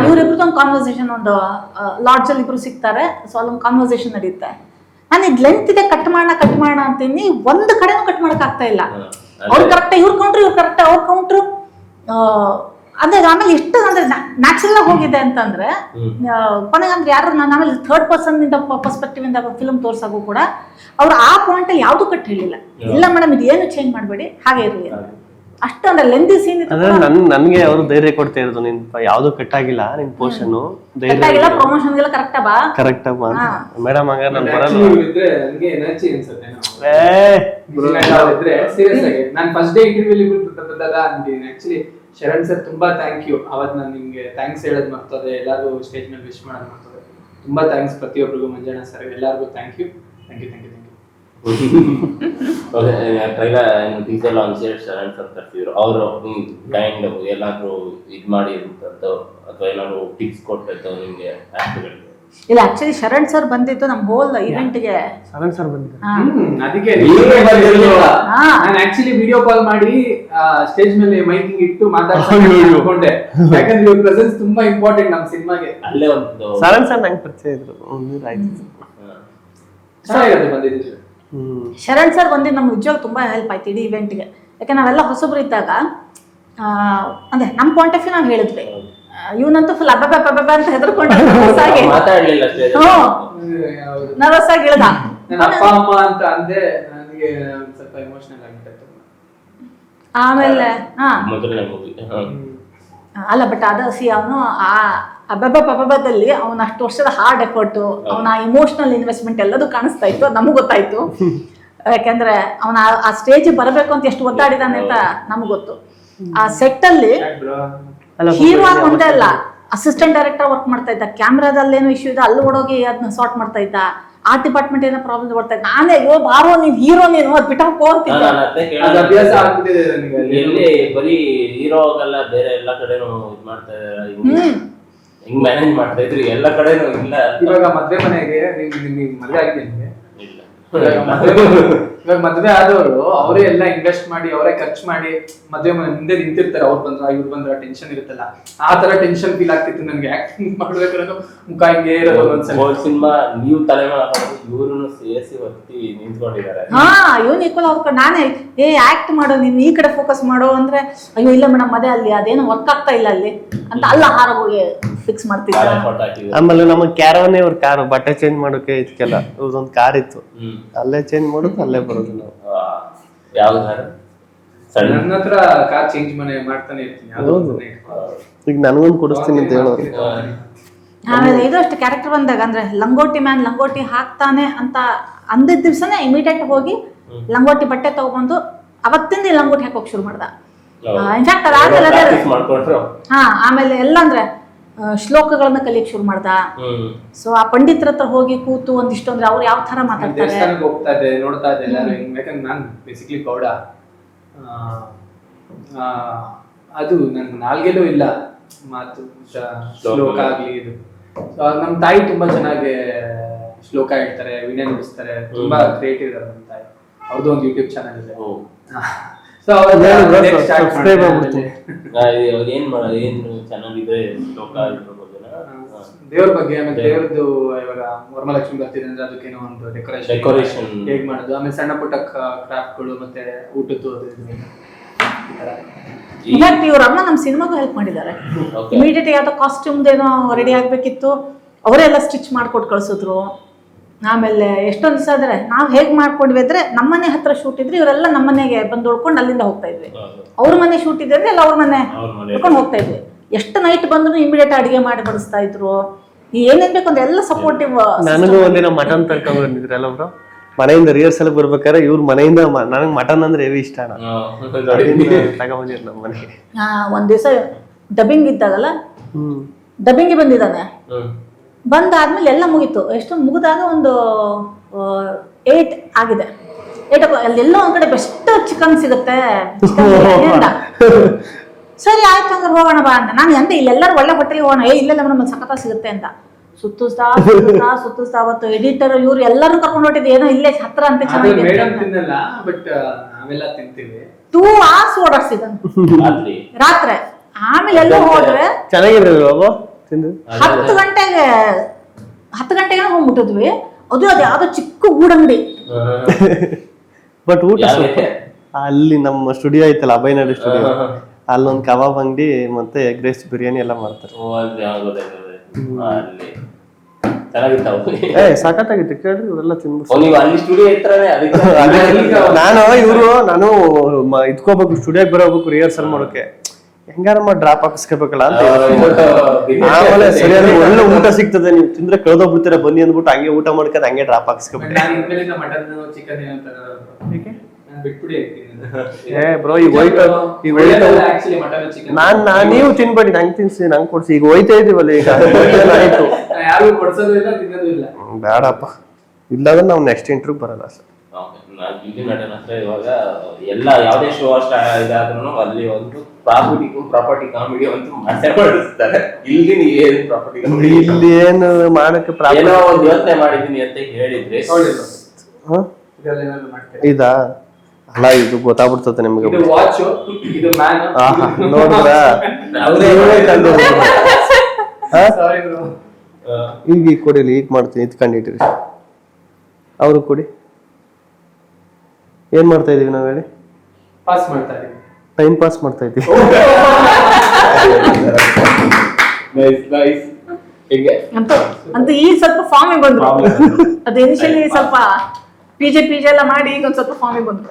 ಇವ್ರಿಬ್ರದ್ದು ಒಂದು ಕಾನ್ವರ್ಸೇಷನ್, ಒಂದು ಲಾಡ್ಜ್ ಅಲ್ಲಿ ಇಬ್ರು ಸಿಗ್ತಾರೆ, ಸೊ ಅಲ್ಲೊಂದು ಕಾನ್ವರ್ಸೇಷನ್ ನಡೆಯುತ್ತೆ. ನಾನು ಇದು ಲೆಂತ್ ಇದೆ ಕಟ್ ಮಾಡೋಣ ಅಂತೀನಿ, ಒಂದು ಕಡೆನೂ ಕಟ್ ಮಾಡಕ್ ಆಗ್ತಾ ಇಲ್ಲ. ಅವ್ರು ಕರೆಕ್ಟ್ ಇವ್ರ ಕೌಂಟ್ರು, ಇವ್ರು ಕರೆಕ್ಟ್ ಅವ್ರ ಕೌಂಟ್ರು. ಅದೇ ಆಮೇಲೆ ಎಷ್ಟು ಅಂದ್ರೆ ನ್ಯಾಚುರಲ್ ಆಗಿ ಹೋಗಿದೆ ಅಂತಂದ್ರೆ ಕೊನೆಗೆ ಅಂದ್ರೆ ಯಾರು ನಾನು ಆಮೇಲೆ ಥರ್ಡ್ ಪರ್ಸನ್ ಇಂದ ಪರ್ಸ್ಪೆಕ್ಟಿವ್ ಇಂದ ಫಿಲ್ಮ್ ತೋರ್ಸಾಗೂ ಕೂಡ ಅವ್ರು ಆ ಪಾಯಿಂಟ್ ಅಲ್ಲಿ ಯಾವ್ದು ಕಟ್ ಹೇಳಿಲ್ಲ. ಇಲ್ಲ ಮೇಡಮ್ ಇದು ಏನು ಚೇಂಜ್ ಮಾಡಬೇಡಿ ಹಾಗೆ ಇರಲಿ ಅಷ್ಟು ಅಂದ್ರೆ ಲೆಂದಿ ಸೀನ್ ಅಂದ್ರೆ ನನ್ಗೆ ಅವರು ಧೈರ್ಯ ಕೊಡ್ತಾ ಇರೋದು, ನಿನ್ ಯಾವ್ದು ಕಟ್ ಆಗಿಲ್ಲ, ನಿನ್ ಪೋರ್ಷನ್ ಧೈರ್ಯ ಪ್ರಮೋಷನ್ ಗೆಲ್ಲ ಕರೆಕ್ಟ್ ಬಾ ಕರೆಕ್ಟ್ ಅಮ್ಮ ಮೇಡಮ್ ಹಂಗಾರೆ ನಾನು ಬರಲ್ಲ ಇದ್ರೆ ನನಗೆ ಎನರ್ಜಿ ಅನ್ಸುತ್ತೆ. ಇದ್ರೆ ಸೀರಿಯಸ್ ಆಗಿ ನಾನು ಫಸ್ಟ್ ಡೇ ಇಂಟರ್ವ್ಯೂ ಬಂದಾಗ ಆಕ್ಚುಲಿ ಶರಣ್ ಸರ್ ತುಂಬಾ ಥ್ಯಾಂಕ್ ಯು. ಅವತ್ತು ನಾನು ನಿಮ್ಗೆ ಥ್ಯಾಂಕ್ಸ್ ಹೇಳೋದು ಮರ್ತದೆ, ಎಲ್ಲರಿಗೂ ಸ್ಟೇಜ್ ಮೇಲೆ ವಿಶ್ ಮಾಡೋದು ಮರ್ತದೆ. ತುಂಬಾ ಥ್ಯಾಂಕ್ಸ್ ಪ್ರತಿಯೊಬ್ಬರಿಗೂ, ಮಂಜಣ್ಣ ಸರ್ ಎಲ್ಲರಿಗೂ thank you. Trailer teaser launch Sharan sir ತರ್ತಿದ್ರು. ಅವರು ಕೈಂಡ್ ಏನಾದ್ರು ಇದ್ ಮಾಡಿ ಇರುತ್ತಂತೋ ಅಥವಾ ಏನಾದ್ರು ಟಿಪ್ಸ್ ಕೊಟ್ಟಿರ್ತೋ ನಿಮ್ಗೆ ಆಕ್ಟ್ಗಳಿಗೆ? ಇಲ್ಲ ಆಕ್ಚುಲಿ ಶರಣ್ ಸರ್ ಬಂದಿದ್ದು ನಮ್ ಹೋಲ್ ಇವೆಂಟ್ಗೆ. ಶರಣ್ ಸರ್ ಬಂದಿದ್ರು ಅದಕ್ಕೆ ನಾನು ಆಕ್ಚುಲಿ ವಿಡಿಯೋ ಕಾಲ್ ಮಾಡಿ ಸ್ಟೇಜ್ ಮೇಲೆ ಮೈಕಿಂಗ್ ಇಟ್ಟು ಮಾತಾಡ್ಕೊಂಡೆ, ಯಾಕಂದ್ರೆ ಇವ್ರ ಪ್ರೆಸೆನ್ಸ್ ತುಂಬಾ ಇಂಪಾರ್ಟೆಂಟ್ ನಮ್ಮ ಸಿನಿಮಾಗೆ. ಅಲ್ಲೇ ಒಂದು ಶರಣ್ ಸರ್ ನಂಗೆ ಪರಿಚಯ ಇದ್ರು, ಬಂದಿದ್ರು. ಶರಣ್ ಸರ್ ಬಂದಿದ್ದು ನಮ್ಗೆ ನಿಜವಾಗ ತುಂಬಾ ಹೆಲ್ಪ್ ಆಯ್ತು ಇಡೀ ಇವೆಂಟ್ಗೆ. ಯಾಕೆ ನಾವೆಲ್ಲ ಹೊಸಬ್ರು ಇದ್ದಾಗ ಅಂದ್ರೆ ನಮ್ ಪಾಯಿಂಟ್ ಆಫ್ ವ್ಯೂ ನಾವು ಹೇಳಿದ್ವಿ, ಇವನಂತೂ ಫುಲ್ ಅಬ್ಬ ಅಂತ ಹೆದರ್ಕೊಂಡು ನರ್ವಸ್ ಆಗಿ ಇಳ್ದ. ಅಪ್ಪ ಅಮ್ಮ ಅಂತ ಅಂದೆ, ನನಗೆ ಸ್ವಲ್ಪ ಎಮೋಷನಲ್ ಆಗಿತ್ತು. ಆಮೇಲೆ ಅಲ್ಲ ಬಟ್ ಅದ ಅವನು ಆ ಅಬ್ಬಬ್ಬದಲ್ಲಿ ಅವನ ಅಷ್ಟು ವರ್ಷದ ಹಾರ್ಡ್ ಎಫರ್ಟ್, ಅವನ ಇಮೋಷನಲ್ ಇನ್ವೆಸ್ಟ್ಮೆಂಟ್ ಎಲ್ಲದೂ ಕಾಣಿಸ್ತಾ ಇತ್ತು. ಅದು ನಮಗ್ ಗೊತ್ತಾಯ್ತು, ಯಾಕಂದ್ರೆ ಅವನ ಆ ಸ್ಟೇಜ್ ಬರಬೇಕು ಅಂತ ಎಷ್ಟು ಒದ್ದಾಡಿದಾನೆ ಅಂತ ನಮಗ್ ಗೊತ್ತು. ಆ ಸೆಟ್ ಅಲ್ಲಿ ಹೀರೋ ಆಗಿ ಒಂದೇ ಅಲ್ಲ, ಅಸಿಸ್ಟೆಂಟ್ ಡೈರೆಕ್ಟರ್ ವರ್ಕ್ ಮಾಡ್ತಾ ಇದ್ದ, ಕ್ಯಾಮ್ರಾದಲ್ಲಿ ಏನೋ ಇಶ್ಯೂ ಇದೆ ಅಲ್ಲಿ ಓಡೋಗಿ ಅದನ್ನ ಸಾರ್ಟ್ ಮಾಡ್ತಾ ಇದ್ದ, ಆರ್ಟ್ ಡಿಪಾರ್ಟ್ಮೆಂಟ್ ಏನೋ ಪ್ರಾಬ್ಲಮ್ ಬರ್ತಾ ಇದ್ದ. ನಾನೇ ಅಯ್ಯೋ ಬಾರೋ ನೀನ್ ಹೀರೋ ನೀನು ಅದ್ ಬಿಟ್ಟಪ್ಪ ಅಂತಿದ್ದೆ. ಅಭ್ಯಾಸ ಆಗ್ಬಿಟ್ಟಿದೆ ನನಗೆ. ಎಲ್ಲಿ ಬರೀ ಹೀರೋ ಆಗಲ್ಲ, ಬೇರೆ ಎಲ್ಲಾ ಕಡೆನೂ ಇದ್ ಮಾಡ್ತಾ ಇದಾರೆ. ಹಿಂಗ್ ಮ್ಯಾನೇಜ್ ಮಾಡ್ತಾ ಇದ್ರಿ ಎಲ್ಲ ಕಡೆನೂ? ಇಲ್ಲ ಇವಾಗ ಮದ್ವೆ ಮನೆಗೆ ನಿಮ್ಗೆ ಮದ್ವೆ ಆಗಿದೆ ನಿಮ್ಗೆ? ಇವಾಗ ಮದ್ವೆ ಆದವರು ಅವರೇ ಎಲ್ಲ ಇನ್ವೆಸ್ಟ್ ಮಾಡಿ ಅವರೇ ಖರ್ಚು ಮಾಡಿ ಮದ್ವೆ ಮನೆ ಮುಂದೆ ನಿಂತಿರ್ತಾರೆ. ಅವ್ರು ಬಂದ್ರ ಇವ್ರು ಬಂದ್ರ ಟೆನ್ಷನ್ ಇರುತ್ತಲ್ಲ, ಆ ತರ ಟೆನ್ಷನ್ ಫೀಲ್ ಆಗ್ತಿತ್ತು ನನಗೆ. ಆಕ್ಟಿಂಗ್ ಮಾಡ್ಬೇಕಾದ್ರೆ ಮುಖ ಹಿಂಗೆ ಇರೋದು ಒಂದ್ಸಲ. ಸಿನಿಮಾ ನೀವು ತಲೆಮಾರು ಇವ್ರನ್ನು ಸೇರಿಸಿ ಹೊತ್ತಿ ನಿಂತ್ಕೊಂಡಿದ್ದಾರೆ. ಇವನ್ ಈಕ್ವಲ್ ಅವ್ಕೊಂಡು ನಾನೇ ಆಕ್ಟ್ ಮಾಡೋ, ನೀನ್ ಈ ಕಡೆ ಫೋಕಸ್ ಮಾಡೋ ಅಂದ್ರೆ ಅಯ್ಯೋ ಇಲ್ಲ ಮೇಡಮ್ ಅದೇ ಅಲ್ಲಿ ಅದೇನು ವರ್ಕ್ ಆಗ್ತಾ ಇಲ್ಲ ಅಲ್ಲಿ ಅಂತ ಅಲ್ಲ ಹಾರ ಹೋಗಿ ಫಿಕ್ಸ್ ಮಾಡ್ತಿದ್ದೆ. ಆಮೇಲೆ ನಮ್ಮ ಕ್ಯಾರವನ್ನೇ ಅವ್ರ ಕಾರು ಬಟ್ಟೆ ಚೇಂಜ್ ಮಾಡೋಕೆ ಇದಕ್ಕೆಲ್ಲ ಒಂದು ಕಾರ್ ಇತ್ತು, ಅಲ್ಲೇ ಚೇಂಜ್ ಮಾಡೋದು ಅಲ್ಲೇ ಬರೋದು ನಾವು. ಯಾವ ಕಾರ್? ನನ್ನ ಹತ್ರ ಕಾರ್ ಚೇಂಜ್ ಮಾಡ್ತಾನೆ ಇರ್ತೀನಿ. ಈಗ ನನಗೊಂದು ಕೊಡಿಸ್ತೀನಿ ಅಂತ ಹೇಳೋರು. ಆಮೇಲೆ ಇದು ಅಷ್ಟು ಕ್ಯಾರೆಕ್ಟರ್ ಬಂದಾಗ ಅಂದ್ರೆ ಲಂಗೋಟಿ ಮ್ಯಾನ್ ಲಂಗೋಟಿ ಹಾಕ್ತಾನೆ ಅಂತ ಅಂದಿದ್ದ ದಿವ್ಸನೇ ಇಮಿಡಿಯೇಟ್ ಹೋಗಿ ಲಂಗೋಟಿ ಬಟ್ಟೆ ತಗೊಂಡು ಅವತ್ತಿಂದ ಲಂಗೋಟಿ ಹಾಕೋಕ್ ಶುರು ಮಾಡ್ದ. ಇನ್ಫ್ಯಾಕ್ಟ್ ಅದಾದ್ಮೇಲೆ ಆಮೇಲೆ ಎಲ್ಲ ಅಂದ್ರೆ ಶ್ಲೋಕಗಳನ್ನ ಕಲಿಯಕ್ ಶುರು ಮಾಡ್ದ. ಸೊ ಆ ಪಂಡಿತರ ಹತ್ರ ಹೋಗಿ ಕೂತು ಒಂದಿಷ್ಟು ಅಂದ್ರೆ ಅವ್ರು ಯಾವ ತರ ಮಾತಾಡ್ತಾರೆ ಹೋಗ್ತಾ ಇದ್ದೆ, ನೋಡ್ತಾ ಇದ್ದೆ ಎಲ್ಲಾರು. ಯಾಕಂದ್ರೆ ನಾನು ಬೇಸಿಕ್ಲಿ ಗೌಡ, ಅದು ನನ್ ನಾಲ್ಗೆಲ್ಲೂ ಇಲ್ಲ ಮಾತು, ಶ್ಲೋಕ ಆಗ್ಲಿ ಇದು. ನಮ್ ತಾಯಿ ತುಂಬಾ ಚೆನ್ನಾಗಿ ಶ್ಲೋಕ ಹೇಳ್ತಾರೆ, ವಿನಯ ನುಡಿಸ್ತಾರೆ, ತುಂಬಾ ಕ್ರಿಯೇಟಿವ್ ಇದಾರೆ ನಮ್ ತಾಯಿ. ಅವ್ರದ್ದು ಒಂದು ಯೂಟ್ಯೂಬ್ ಚಾನಲ್ ಇದೆ. ದೇವ್ರ ಬಗ್ಗೆ, ಆಮೇಲೆ ದೇವ್ರದ್ದು ಇವಾಗ ವರಮಲಕ್ಷ್ಮಿ ಬರ್ತಿದೆ ಅಂದ್ರೆ ಅದಕ್ಕೇನೋ ಒಂದು ಡೆಕೋರೇಷನ್ ಹೇಗ್ ಮಾಡೋದು, ಆಮೇಲೆ ಸಣ್ಣ ಪುಟ್ಟ ಕ್ರಾಫ್ಟ್ಗಳು ಮತ್ತೆ ಊಟದ್ದು ಅದು ಇನ್ಫ್ಯಾಕ್ಟ್ ಇವ್ರ ಅಮ್ಮ ನಮ್ ಸಿನಿಮಾಗೂ ಹೆಲ್ಪ್ ಮಾಡಿದ್ದಾರೆ. ಇಮಿಡಿಯೇಟ್ ಯಾವ್ದೋ ಕಾಸ್ಟ್ಯೂಮ್ ಏನೋ ರೆಡಿ ಆಗ್ಬೇಕಿತ್ತು, ಅವರೆಲ್ಲ ಸ್ಟಿಚ್ ಮಾಡ್ಕೊಟ್ಟು ಕಳ್ಸಿದ್ರು. ಆಮೇಲೆ ಎಷ್ಟೊಂದು ದಿವಸ ಆದ್ರೆ ನಾವ್ ಹೇಗ್ ಮಾಡ್ಕೊಂಡ್ವಿ ಅಂದ್ರೆ ನಮ್ಮನೆ ಹತ್ರ ಶೂಟ್ ಇದ್ರೆ ಇವರೆಲ್ಲ ನಮ್ಮನೆಗೆ ಬಂದು ಉಳ್ಕೊಂಡು ಅಲ್ಲಿಂದ ಹೋಗ್ತಾ ಇದ್ವಿ. ಅವ್ರ ಮನೆ ಶೂಟ್ ಇದೆ ಅಂದ್ರೆ ಎಲ್ಲ ಅವ್ರ ಮನೆ ಉಳ್ಕೊಂಡು ಹೋಗ್ತಾ ಇದ್ವಿ. ಎಷ್ಟು ನೈಟ್ ಬಂದ್ರು ಇಮಿಡಿಯೇಟ್ ಅಡಿಗೆ ಮಾಡಿ ಬಡಿಸ್ತಾ ಇದ್ರು. ಏನೇನ್ ಬೇಕು ಅಂದ್ರೆ ಎಲ್ಲ ಸಪೋರ್ಟಿವ್. ನನಗೂ ಒಂದಿನ ಮಟನ್ ತರ್ಕೊಂಡ್ ಬಂದಿದ್ರಲ್ಲ ಬ್ರೋ, ಮನೆಯಿಂದ ರಿಹರ್ಸಲ್ ಬರ್ಬೇಕಾದ್ರೆ ಇವ್ರ ಮನೆಯಿಂದ ನನಗೆ ಮಟನ್ ಅಂದ್ರೆ ಹೆವಿ ಇಷ್ಟ ತಗೊಂಡಿರ್ ನಮ್ಮ ಮನೆಗೆ. ಒಂದ್ ದಿವಸ ಡಬ್ಬಿಂಗ್ ಇದ್ದಾಗಲ್ಲ, ಡಬ್ಬಿಂಗ್ ಬಂದಿದ್ದಾನೆ. ಬಂದಾದ್ಮೇಲೆ ಎಲ್ಲ ಮುಗೀತು. ಎಷ್ಟು ಮುಗಿದಾಗ ಒಂದು 8 ಆಗಿದೆ. 8 ಅಲ್ಲೆಲ್ಲೋ ಒಂದ್ ಕಡೆ ಬೆಸ್ಟ್ ಚಿಕನ್ ಸಿಗುತ್ತೆ ಸರಿ ಆಯ್ತು ಹಂಗಾರೆ ಹೋಗೋಣ ಬಾ ಅಂತ. ನಾನು ಎಂತ ಇಲ್ಲೆಲ್ಲರೂ ಒಳ್ಳೆ ಹೋಟೆಲ್ಗೆ ಹೋಗೋಣ, ಇಲ್ಲೆಲ್ಲ ಮೇಡಮ್ ಸಖತ ಸಿಗುತ್ತೆ ಅಂತ ಸುತ್ತಿಸ್ತಾ ಅವತ್ತು ಎಡಿಟರ್ ಇವ್ರು ಎಲ್ಲರೂ ಕರ್ಕೊಂಡು ಹೊಟ್ಟಿದ್ದು ಏನೋ ಇಲ್ಲೇ ಹತ್ರ ಅಂತ ಚೆನ್ನಾಗಿ ಬಟ್ ನಾವೆಲ್ಲ ತಿಂತೀವಿ. 2 hours ಓಡಾಡ್ಸಿದನು ರಾತ್ರಿ. ಆಮೇಲೆ ಎಲ್ಲ ಹೋದ್ರೆ ಚೆನ್ನಾಗಿದೆ 10 ಗಂಟೆಗೆ ಹೋಗ್ಬಿಟ್ಟಿದ್ವಿ. ಅದು ಯಾವ್ದೋ ಚಿಕ್ಕ ಗೂಡಂಗಡಿ. ಬಟ್ ಊಟ ಅಲ್ಲಿ ನಮ್ಮ ಸ್ಟುಡಿಯೋ ಐತಲ್ಲ ಅಭಯನಾಡು ಸ್ಟುಡಿಯೋ, ಅಲ್ಲೊಂದು ಕಬಾಬ್ ಅಂಗಡಿ ಮತ್ತೆ ಎಗ್ ರೈಸ್ ಬಿರಿಯಾನಿ ಎಲ್ಲ ಮಾಡ್ತಾರೆ. ಸಾಕತ್ತಾಗಿತ್ತು ಕೇಳ್ರಿ, ಇವರೆಲ್ಲ ನಾನು ಇದ್ಕೋಬೇಕು ಸ್ಟುಡಿಯೋಗೆ ಬರೋಬೇಕು ರಿಹರ್ಸಲ್ ಮಾಡೋಕೆ, ಹೆಂಗಾರ ಮಾಡಿ ಡ್ರಾಪ್ ಹಾಕಿಸ್ಕೋಬೇಕಲ್ಲ ಅಂತ. ಆಮೇಲೆ ಸರಿಯಾದ ಒಳ್ಳೆ ಊಟ ಸಿಗ್ತದೆ, ನೀವು ತಿಂದ್ರೆ ಕಳ್ದೋಗ್ಬಿಡ್ತೀರ ಬನ್ನಿ ಅಂದ್ಬಿಟ್ಟು ಹಂಗೆ ಊಟ ಮಾಡ್ಕೊಂಡು ಹಂಗೆ ಡ್ರಾಪ್ ಹಾಕಿಸ್ಕೋಬೇಕು. ನೀವು ತಿನ್ಬೇಡಿ, ನಂಗೆ ತಿನ್ಸಿ, ನಂಗೆ ಕೊಡ್ಸಿ. ಈಗ ಹೋಯ್ತಾ ಇದೀವಲ್ಲ, ಈಗ ಆಯ್ತು ಬೇಡಪ್ಪ, ಇಲ್ಲಾಂದ್ರೆ ನಾವು ನೆಕ್ಸ್ಟ್ ಇಂಟರ್ವ್ಯೂ ಬರಲ್ಲ ಸರ್. ಇವಾಗ ಎಲ್ಲ ಯಾವ್ದೇ ಶೋ ಇದಾದ್ರೂ ಅಲ್ಲಿ ಒಂದು ಪ್ರಾಪರ್ಟಿ ಕಾಮಿಡಿ ಅಂತೂ ಮಾಡಿಸ್ತಾರೆ. ಇಲ್ಲಿ ನೀವೇನು ಪ್ರಾಪರ್ಟಿ ಇಲ್ಲಿ ಏನು ಮಾಡಕ್ಕೆ ಏನೋ ಒಂದು ಯೋಚನೆ ಮಾಡಿದೀನಿ ಅಂತ ಹೇಳಿದ್ರೆ ಇದಾ ಅಲ್ಲ, ಇದು ಗೊತ್ತಾಗ್ಬಿಡ್ತದೆ ನಿಮ್ಗೆ. ಈಗ ಕೊಡಿಲಿ, ಈಗ ಮಾಡ್ತೀನಿ, ಇಟ್ಕೊಂಡಿಟ್ಟಿರಿ. ಅವರು ಕೊಡಿ. ಏನ್ ಮಾಡ್ತಾ ಇದೀವಿ ನಾವ್ ಹೇಳಿ? ಟೈಮ್ ಪಾಸ್ ಮಾಡ್ತಾ ಇದೀವಿ. ಅಂತ ಈ ಸ್ವಲ್ಪ ಫಾರ್ಮಿಗೆ ಬಂದ್ರು. ಅದು ಇನಿಷಿಯಲಿ ಸ್ವಲ್ಪ ಪಿಜೆ ಎಲ್ಲ ಮಾಡಿ ಈಗ ಒಂದ್ ಸ್ವಲ್ಪ ಫಾರ್ಮಿಗೆ ಬಂದ್ರು.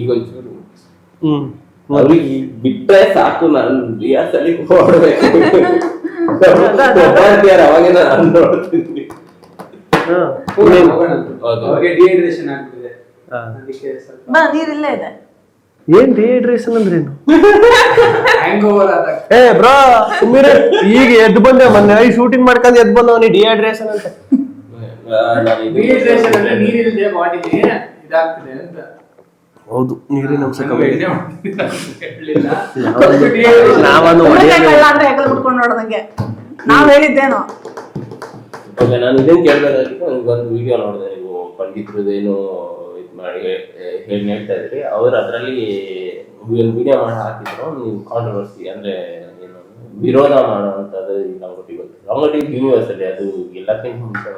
ಈಗ ಒಂಚೂರು ಅವ್ರಿಗೆ ಬಿಟ್ರೆ ಸಾಕು, ನಾನು ರಿಯಾಸಲ್ಲಿ ಹೊಡ್ಬೇಕು. ಅವಾಗೇ ನಾನು ನೋಡ್ತಿದ್ವಿ. ನೀರಿಲ್ಲೇ ಇದೆ. ಏನ್ ಡಿಹೈಡ್ರೇಷನ್ ಅಂದ್ರೇನು? ಬ್ರೋ ಈಗ ಎದ್ದು ಬಂದೆ, ಮೊನ್ನೆ ಶೂಟಿಂಗ್ ಮಾಡ್ಕೊಂಡು ಎದ್ದು ಬಂದವನಿ ಡಿಹೈಡ್ರೇಷನ್ ಅಂತ. ಹೌದು, ನೀರಿನ ಅಂಶ ಕಮ್ಮಿ. ನಾವ್ ಹೇಳಿದ್ದೇನು ನಾನು ಇದೇನು ಕೇಳ್ಬೇಕಾಗಿತ್ತು, ಒಂದು ವಿಡಿಯೋ ನೋಡಿದೆ, ನೀವು ಪಂಡಿತರದೇನು ಇದು ಮಾಡಿ ಹೇಳ್ತಾ ಇದ್ರಿ. ಅವ್ರು ಅದರಲ್ಲಿ ವಿಡಿಯೋ ಮಾಡಿ ಹಾಕಿದ್ರು, ನೀವು ಕಾಂಟ್ರವರ್ಸಿ ಅಂದ್ರೆ ಏನು ವಿರೋಧ ಮಾಡುವಂಥದ್ದು ಲಂಗೋಟಿ ಬಗ್ಗೆ. ಲಂಗೋಟಿ ಯೂನಿವರ್ಸಲ್ಲಿ ಅದು ಎಲ್ಲಕ್ಕಿಂತ ಮುಂಚೆ.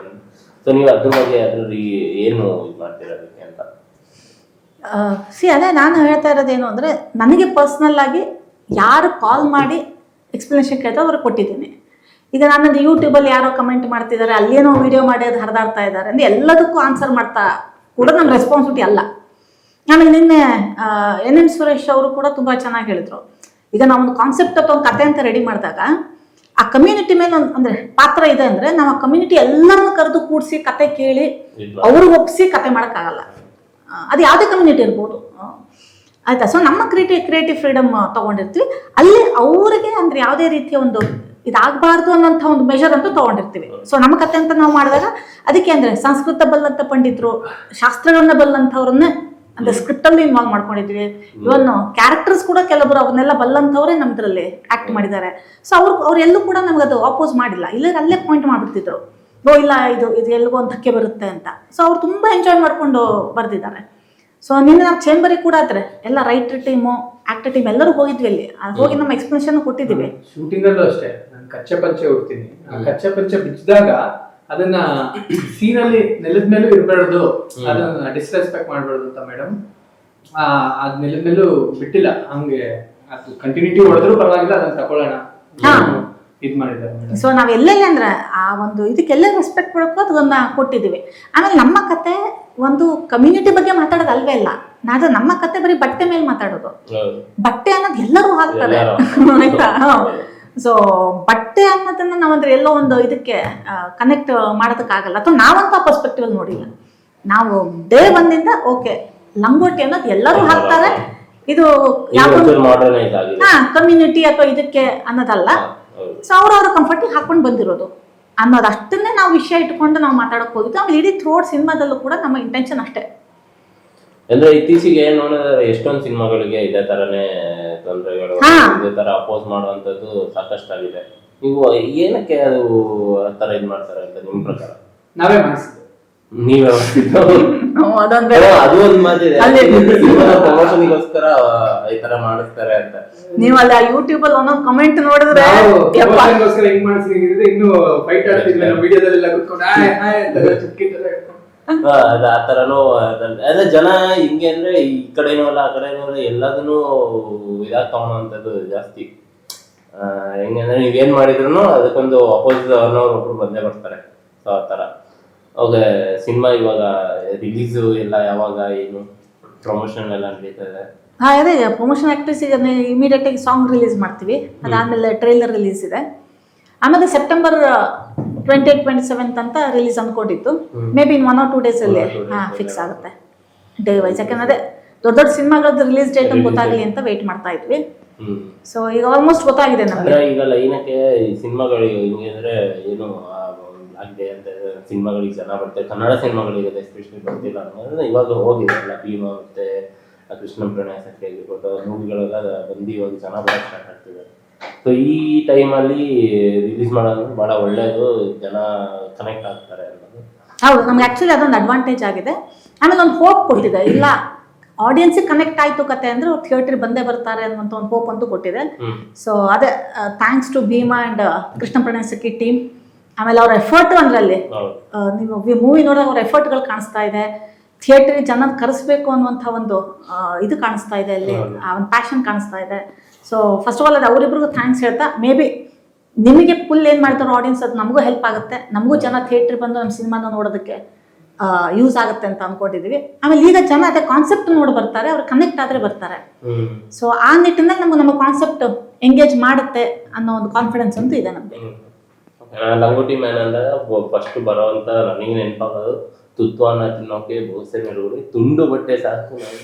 ಸೊ ನೀವು ಅದ್ರ ಬಗ್ಗೆ ಅದ್ರಲ್ಲಿ ಏನು ಇದು ಮಾಡ್ತೀರಾ ಅದಕ್ಕೆ ಅಂತ? ಅದೇ ನಾನು ಹೇಳ್ತಾ ಇರೋದೇನು ಅಂದ್ರೆ, ನನಗೆ ಪರ್ಸ್ನಲ್ ಆಗಿ ಯಾರು ಕಾಲ್ ಮಾಡಿ ಎಕ್ಸ್ಪ್ಲನೇಷನ್ ಕೇಳ್ತಾ ಅವ್ರಿಗೆ ಕೊಟ್ಟಿದ್ದೀನಿ. ಈಗ ನಾನೊಂದು ಯೂಟ್ಯೂಬಲ್ಲಿ ಯಾರೋ ಕಮೆಂಟ್ ಮಾಡ್ತಿದ್ದಾರೆ, ಅಲ್ಲೇನೋ ವಿಡಿಯೋ ಮಾಡಿ ಅದು ಹರಿದಾಡ್ತಾ ಇದ್ದಾರೆ ಅಂದ್ರೆ ಎಲ್ಲದಕ್ಕೂ ಆನ್ಸರ್ ಮಾಡ್ತಾ ಕೂಡ ನಮ್ಮ ರೆಸ್ಪಾನ್ಸಿಬಿಲಿಟಿ ಅಲ್ಲ. ನನಗೆ ನಿನ್ನೆ NN ಸುರೇಶ್ ಅವರು ಕೂಡ ತುಂಬ ಚೆನ್ನಾಗಿ ಹೇಳಿದ್ರು. ಈಗ ನಾವೊಂದು ಕಾನ್ಸೆಪ್ಟ್ ಅಥವಾ ಒಂದು ಕತೆ ಅಂತ ರೆಡಿ ಮಾಡಿದಾಗ ಆ ಕಮ್ಯುನಿಟಿ ಮೇಲೆ ಒಂದು ಅಂದರೆ ಪಾತ್ರ ಇದೆ ಅಂದರೆ, ನಾವು ಆ ಕಮ್ಯುನಿಟಿ ಎಲ್ಲರನ್ನು ಕರೆದು ಕೂಡಿಸಿ ಕತೆ ಕೇಳಿ ಅವ್ರಿಗೆ ಒಪ್ಪಿಸಿ ಕತೆ ಮಾಡೋಕ್ಕಾಗಲ್ಲ. ಅದು ಯಾವುದೇ ಕಮ್ಯುನಿಟಿ ಇರ್ಬೋದು, ಆಯಿತಾ. ಸೊ ನಮ್ಮ ಕ್ರಿಯೇಟಿವ್ ಫ್ರೀಡಮ್ ತೊಗೊಂಡಿರ್ತೀವಿ. ಅಲ್ಲಿ ಅವರಿಗೆ ಅಂದರೆ ಯಾವುದೇ ರೀತಿಯ ಒಂದು ಇದಾಗಬಾರ್ದು ಅನ್ನೋಂಥ ಒಂದು ಮೆಷರ್ ಅಂತೂ ತೊಗೊಂಡಿರ್ತೀವಿ. ಸೊ ನಮ್ಮ ಕತೆ ಅಂತ ನಾವು ಮಾಡಿದಾಗ ಅದಕ್ಕೆ ಅಂದರೆ ಸಂಸ್ಕೃತ ಬಲ್ಲಂಥ ಪಂಡಿತರು, ಶಾಸ್ತ್ರಗಳನ್ನ ಬಲ್ಲಂಥವ್ರನ್ನೇ ಅಂದರೆ ಸ್ಕ್ರಿಪ್ಟಲ್ಲಿ ಇನ್ವಾಲ್ವ್ ಮಾಡ್ಕೊಂಡಿದ್ವಿ. ಇವನ್ ಕ್ಯಾರೆಕ್ಟರ್ಸ್ ಕೂಡ ಕೆಲವರು ಅವನ್ನೆಲ್ಲ ಬಲ್ಲಂಥವ್ರೇ ನಮ್ದ್ರಲ್ಲಿ ಆ್ಯಕ್ಟ್ ಮಾಡಿದ್ದಾರೆ. ಸೊ ಅವ್ರೆಲ್ಲೂ ಕೂಡ ನಮ್ಗೆ ಅದು ಆಪೋಸ್ ಮಾಡಿಲ್ಲ, ಇಲ್ಲ ಅಲ್ಲೇ ಪಾಯಿಂಟ್ ಮಾಡಿಬಿಡ್ತಿದ್ರು, ಇಲ್ಲ ಇದು ಎಲ್ಲಿಗೋ ಒಂದು ಧಕ್ಕೆ ಬರುತ್ತೆ ಅಂತ. ಸೊ ಅವ್ರು ತುಂಬ ಎಂಜಾಯ್ ಮಾಡಿಕೊಂಡು ಬರೆದಿದ್ದಾರೆ. ಸೊ ನಿನ್ನೆ ನಾವು ಚೇಂಬರಿಗೆ ಕೂಡ ಆದ್ರೆ ಎಲ್ಲ ರೈಟರ್ ಟೀಮು, ಆಕ್ಟರ್ ಟೀಮ್ ಎಲ್ಲರೂ ಹೋಗಿದ್ವಿ. ಅಲ್ಲಿ ಹೋಗಿ ನಮ್ಮ ಎಕ್ಸ್ಪ್ಲನೇಷನ್ ಕೊಟ್ಟಿದ್ದೀವಿ. ಶೂಟಿಂಗ್ ಅಲ್ಲೂ ಅಷ್ಟೇ, ನಾನು ಕಚ್ಚೆ ಪಂಚೆ ಉಡ್ತೀನಿ. ಕಚ್ಚೆ ಪಂಚೆ ಬಿಚ್ಚಿದಾಗ ಅದನ್ನ ಸೀನಲ್ಲಿ ನೆಲದ ಮೇಲೂ ಇರಬಾರ್ದು, ಅದನ್ನ ಡಿಸ್ರೆಸ್ಪೆಕ್ಟ್ ಮಾಡಬಾರ್ದು ಅಂತ ಮೇಡಮ್ ಅದ್ ನೆಲದ ಮೇಲೂ ಬಿಟ್ಟಿಲ್ಲ. ಹಂಗೆ ಅದು ಕಂಟಿನ್ಯೂಟಿ ಹೊಡೆದ್ರು ಪರವಾಗಿಲ್ಲ, ಅದನ್ನ ತಗೊಳ್ಳೋಣ ಇದ್ ಮಾಡಿದ್ದಾರೆ. ಸೊ ನಾವ್ ಎಲ್ಲೆಲ್ಲಿ ಅಂದ್ರೆ ಆ ಒಂದು ಇದಕ್ಕೆಲ್ಲ ರೆಸ್ಪೆಕ್ಟ್ ಕೊಡಕ್ಕೂ ಅದನ್ನ ಕೊಟ್ಟಿದ್ದೀವಿ. ಆಮೇಲೆ ನಮ್ಮ ಕತೆ ಒಂದು ಕಮ್ಯುನಿಟಿ ಬಗ್ಗೆ ಮಾತಾಡೋದು ಅಲ್ವೇ ಇಲ್ಲ. ನಾದು ನಮ್ಮ ಕತೆ ಬರೀ ಬಟ್ಟೆ ಮೇಲೆ ಮಾತಾಡೋದು. ಬಟ್ಟೆ ಅನ್ನೋದು ಎಲ್ಲರೂ ಹಾಕ್ತಾರೆ ಆಯ್ತಾ. ಸೊ ಬಟ್ಟೆ ಅನ್ನೋದನ್ನ ನಾವಂದ್ರೆ ಎಲ್ಲೋ ಒಂದು ಇದಕ್ಕೆ ಕನೆಕ್ಟ್ ಮಾಡೋದಕ್ಕಾಗಲ್ಲ, ಅಥವಾ ನಾವಂತ ಪರ್ಸ್ಪೆಕ್ಟಿವ್ ಅಲ್ಲಿ ನೋಡಿಲ್ಲ. ನಾವು ಡೇ ಒಂದಿಂದ ಓಕೆ ಲಂಗೋಟಿ ಅನ್ನೋದು ಎಲ್ಲರೂ ಹಾಕ್ತಾರೆ, ಇದು ಕಮ್ಯುನಿಟಿ ಅಥವಾ ಇದಕ್ಕೆ ಅನ್ನೋದಲ್ಲ. ಸೊ ಅವ್ರವ್ರ ಕಂಫರ್ಟಿಗೆ ಹಾಕೊಂಡು ಬಂದಿರೋದು. ಅನ್ನೋದು ಅಷ್ಟನ್ನೇ ನಾವು ವಿಷಯ ಇಟ್ಕೊಂಡು ನಾವು ಮಾತಾಡಕ್ ಹೋಗಿದ್ದು. ಆಮೇಲೆ ಇಡೀ ಥ್ರೋಟ್ ಸಿನಿಮಾದಲ್ಲೂ ಕೂಡ ನಮ್ಮ ಇಂಟೆನ್ಷನ್ ಅಷ್ಟೇ. ಅಂದ್ರೆ ಇತ್ತೀಚೆಗೆ ನೋಡಿದ್ರೆ ಎಷ್ಟೊಂದು ಸಿನಿಮಾಗಳಿಗೆ ಇದೇ ತರನೇ ತೊಂದರೆಗಳು, ಇದೇ ತರ ಅಪೋಸ್ ಮಾಡುವಂತದ್ದು ಸಾಕಷ್ಟಾಗಿದೆ. ನೀವು ಏನಕ್ಕೆ ಅದು ಆ ತರ ಇದ್ ಮಾಡ್ತಾರೆ ಅಂತ ನಿಮ್ ಪ್ರಕಾರ? ನಾವೇ ಮಾಡಿಸಿದ್ದು. ನೀವೇ ಅದು ಒಂದ್ ಮಾತಿದೆ, ಪ್ರಮೋಷನ್ಗೋಸ್ಕರ ಈ ತರ ಮಾಡಿಸ್ತಾರೆ ಅಂತ. ನೀವು ಅಲ್ಲಿ ಯೂಟ್ಯೂಬ್ ಅಲ್ಲಿ ಒಂದೊಂದು ಕಮೆಂಟ್ ನೋಡಿದ್ರೆ ಹೆಂಗ್ ಮಾಡಿಸಿದ್ರೆ ಇನ್ನು ಫೈಟ್ ಆಡ್ತಿದ್ವಿ ನಾವು ವಿಡಿಯೋದಲ್ಲೆಲ್ಲ ಕುತ್ಕೊಂಡು ಅದ ಆ ತರನು ಅದೇ ಜನ ಹಿಂಗೆ ಅಂದ್ರೆ ಈ ಕಡೆನೂ ಅಲ್ಲ ಆ ಕಡೆನೂ ಅಲ್ಲ ಎಲ್ಲದನ್ನು ಇದಾಗ್ ತಗೊಳೋಂಥದ್ದು ಜಾಸ್ತಿ. ಹೆಂಗಂದ್ರೆ ನೀವೇನ್ ಮಾಡಿದ್ರು ಅದಕ್ಕೊಂದು ಅಪೋಸಿಟ್ ಅನ್ನೋರು ಒಬ್ರು ಬಂದೇ ಬರ್ತಾರೆ. ಸೊ ಆ ತರ ಅವಾಗ ಸಿನಿಮಾ ಇವಾಗ ರಿಲೀಸ್ ಎಲ್ಲ ಯಾವಾಗ, ಏನು ಪ್ರಮೋಷನ್ ಎಲ್ಲ ನಡೀತಾ ಇದೆ? ಅದೇ ಪ್ರಮೋಷನ್ ಆಕ್ಟಿವಿಟೀಸ್ ಈಗ ಇಮಿಡಿಯೇಟ್ ಆಗಿ ಸಾಂಗ್ ರಿಲೀಸ್ ಮಾಡ್ತೀವಿ, ಅದಾದ್ಮೇಲೆ ಟ್ರೈಲರ್ ರಿಲೀಸ್ ಇದೆ. ಆಮೇಲೆ ಸೆಪ್ಟೆಂಬರ್ 28-27 ಅಂತ ರಿಲೀಸ್ ಅನ್ಕೊಂಡಿತ್ತು. Maybe in 1 or 2 days ಅಲ್ಲಿ ಫಿಕ್ಸ್ ಆಗುತ್ತೆ ಡೇ ವೈಸ್. ಯಾಕಂದ್ರೆ ಅದೇ ದೊಡ್ಡ ದೊಡ್ಡ ಸಿನಿಮಾಗಳದ್ದು ರಿಲೀಸ್ ಡೇಟ್ ಗೊತ್ತಾಗ್ಲಿ ಅಂತ ವೇಟ್ ಮಾಡ್ತಾ ಇದ್ವಿ. ಸೊ ಈಗ ಆಲ್ಮೋಸ್ಟ್ ಗೊತ್ತಾಗಿದೆ ನಮ್ಗೆ. ಈಗ ಲೈನಕ್ಕೆ ಈ ಸಿನಿಮಾಗಳಿಗೆ ಹಿಂಗೆ ಅಂದ್ರೆ ಏನು ಆಗಿದೆ ಅಂತ ಸಿನಿಮಾಗಳಿಗೆ ಜನ ಬರ್ತಾರೆ, ಕನ್ನಡ ಸಿನಿಮಾಗಳಿಗೆ ಎಸ್ಪೆಷಲಿ ಬರ್ತಿಲ್ಲ ಅನ್ನೋದ್ರೆ ಇವಾಗ ಹೋಗಿದೆ ಎಲ್ಲ. ಭೀಮ ಮತ್ತೆ ಕೃಷ್ಣ ಪ್ರಣಯ ಸಖಿ ಆಗಿರ್ಬೋದು ಮೂವಿಗಳೆಲ್ಲ ಬಂದು ಇವಾಗ ಜನ ಬರೋಕ್ಕೆ ಸ್ಟಾರ್ಟ್ ಆಗ್ತಿದೆ. ಸೊ ಈ ಟೈಮಲ್ಲಿ ರಿಲೀಸ್ ಮಾಡೋದು ಬಹಳ ಒಳ್ಳೆಯದು, ಜನ ಕನೆಕ್ಟ್ ಆಗ್ತಾರೆ ಅನ್ನೋದು. ಹೌದು, ನಮ್ಗೆ ಆಕ್ಚುಲಿ ಅದೊಂದು ಅಡ್ವಾಂಟೇಜ್ ಆಗಿದೆ. ಆಮೇಲೆ ಒಂದು ಹೋಪ್ ಕೊಟ್ಟಿದೆ, ಇಲ್ಲ ಆಡಿಯನ್ಸಿಗೆ ಕನೆಕ್ಟ್ ಆಯ್ತು ಕತೆ ಅಂದ್ರೆ ಥಿಯೇಟರ್ ಬಂದೇ ಬರ್ತಾರೆ ಅನ್ನುವಂಥ ಒಂದು ಹೋಪ್ ಅಂತೂ ಕೊಟ್ಟಿದೆ. ಸೊ ಅದೇ thanks to Bhima and Krishna Pranaya Sakhi team. ಆಮೇಲೆ ಅವ್ರ ಎಫರ್ಟ್ ಅಂದ್ರಲ್ಲಿ ನೀವು ಮೂವಿ ನೋಡಿದಾಗ ಅವ್ರ ಎಫರ್ಟ್ಗಳು ಕಾಣಿಸ್ತಾ ಇದೆ. ಥಿಯೇಟರ್ಗೆ ಜನ ಕರೆಸ್ಬೇಕು ಅನ್ನುವಂಥ ಒಂದು ಇದು ಕಾಣಿಸ್ತಾ ಇದೆ ಅಲ್ಲಿ, ಆ ಒಂದು ಪ್ಯಾಷನ್ ಕಾಣಿಸ್ತಾ ಇದೆ. ಸೊ ಫಸ್ಟ್ ಆಫ್ ಆಲ್ ಅದು ಅವರಿಬ್ರಿಗೂ ಥ್ಯಾಂಕ್ಸ್ ಹೇಳ್ತಾ, ಮೇ ಬಿ ನಿಮಗೆ ಫುಲ್ ಏನು ಮಾಡ್ತಾರೋ ಆಡಿಯನ್ಸ್ ಅದು ನಮಗೂ ಹೆಲ್ಪ್ ಆಗುತ್ತೆ, ನಮಗೂ ಜನ ಥಿಯೇಟ್ರಿಗೆ ಬಂದು ನಮ್ಮ ಸಿನಿಮಾನ ನೋಡೋದಕ್ಕೆ ಯೂಸ್ ಆಗುತ್ತೆ ಅಂತ ಅನ್ಕೊಂಡಿದೀವಿ. ಆಮೇಲೆ ಈಗ ಜನ ಅದೇ ಕಾನ್ಸೆಪ್ಟ್ ನೋಡಿ ಬರ್ತಾರೆ, ಅವ್ರು ಕನೆಕ್ಟ್ ಆದ್ರೆ ಬರ್ತಾರೆ. ಸೊ ಆ ನಿಟ್ಟಿನಲ್ಲಿ ನಮ್ಗೆ ನಮ್ಮ ಕಾನ್ಸೆಪ್ಟ್ ಎಂಗೇಜ್ ಮಾಡುತ್ತೆ ಅನ್ನೋ ಒಂದು ಕಾನ್ಫಿಡೆನ್ಸ್ ಅಂತೂ ಇದೆ ನಮಗೆ. ಲಂಗೋಟಿ ಮ್ಯಾನ್ ಅಂದಾಗ ಫಸ್ಟ್ ಬರೋವಂತ ನನಗೆ ನೆನಪಾಗೋದು ತುತ್ವಾನ ತಿನ್ನೋಕೆ ಬೋಸೆ ಮೇಲುಗಡೆ ತುಂಡು ಬಟ್ಟೆ ಸಾಕು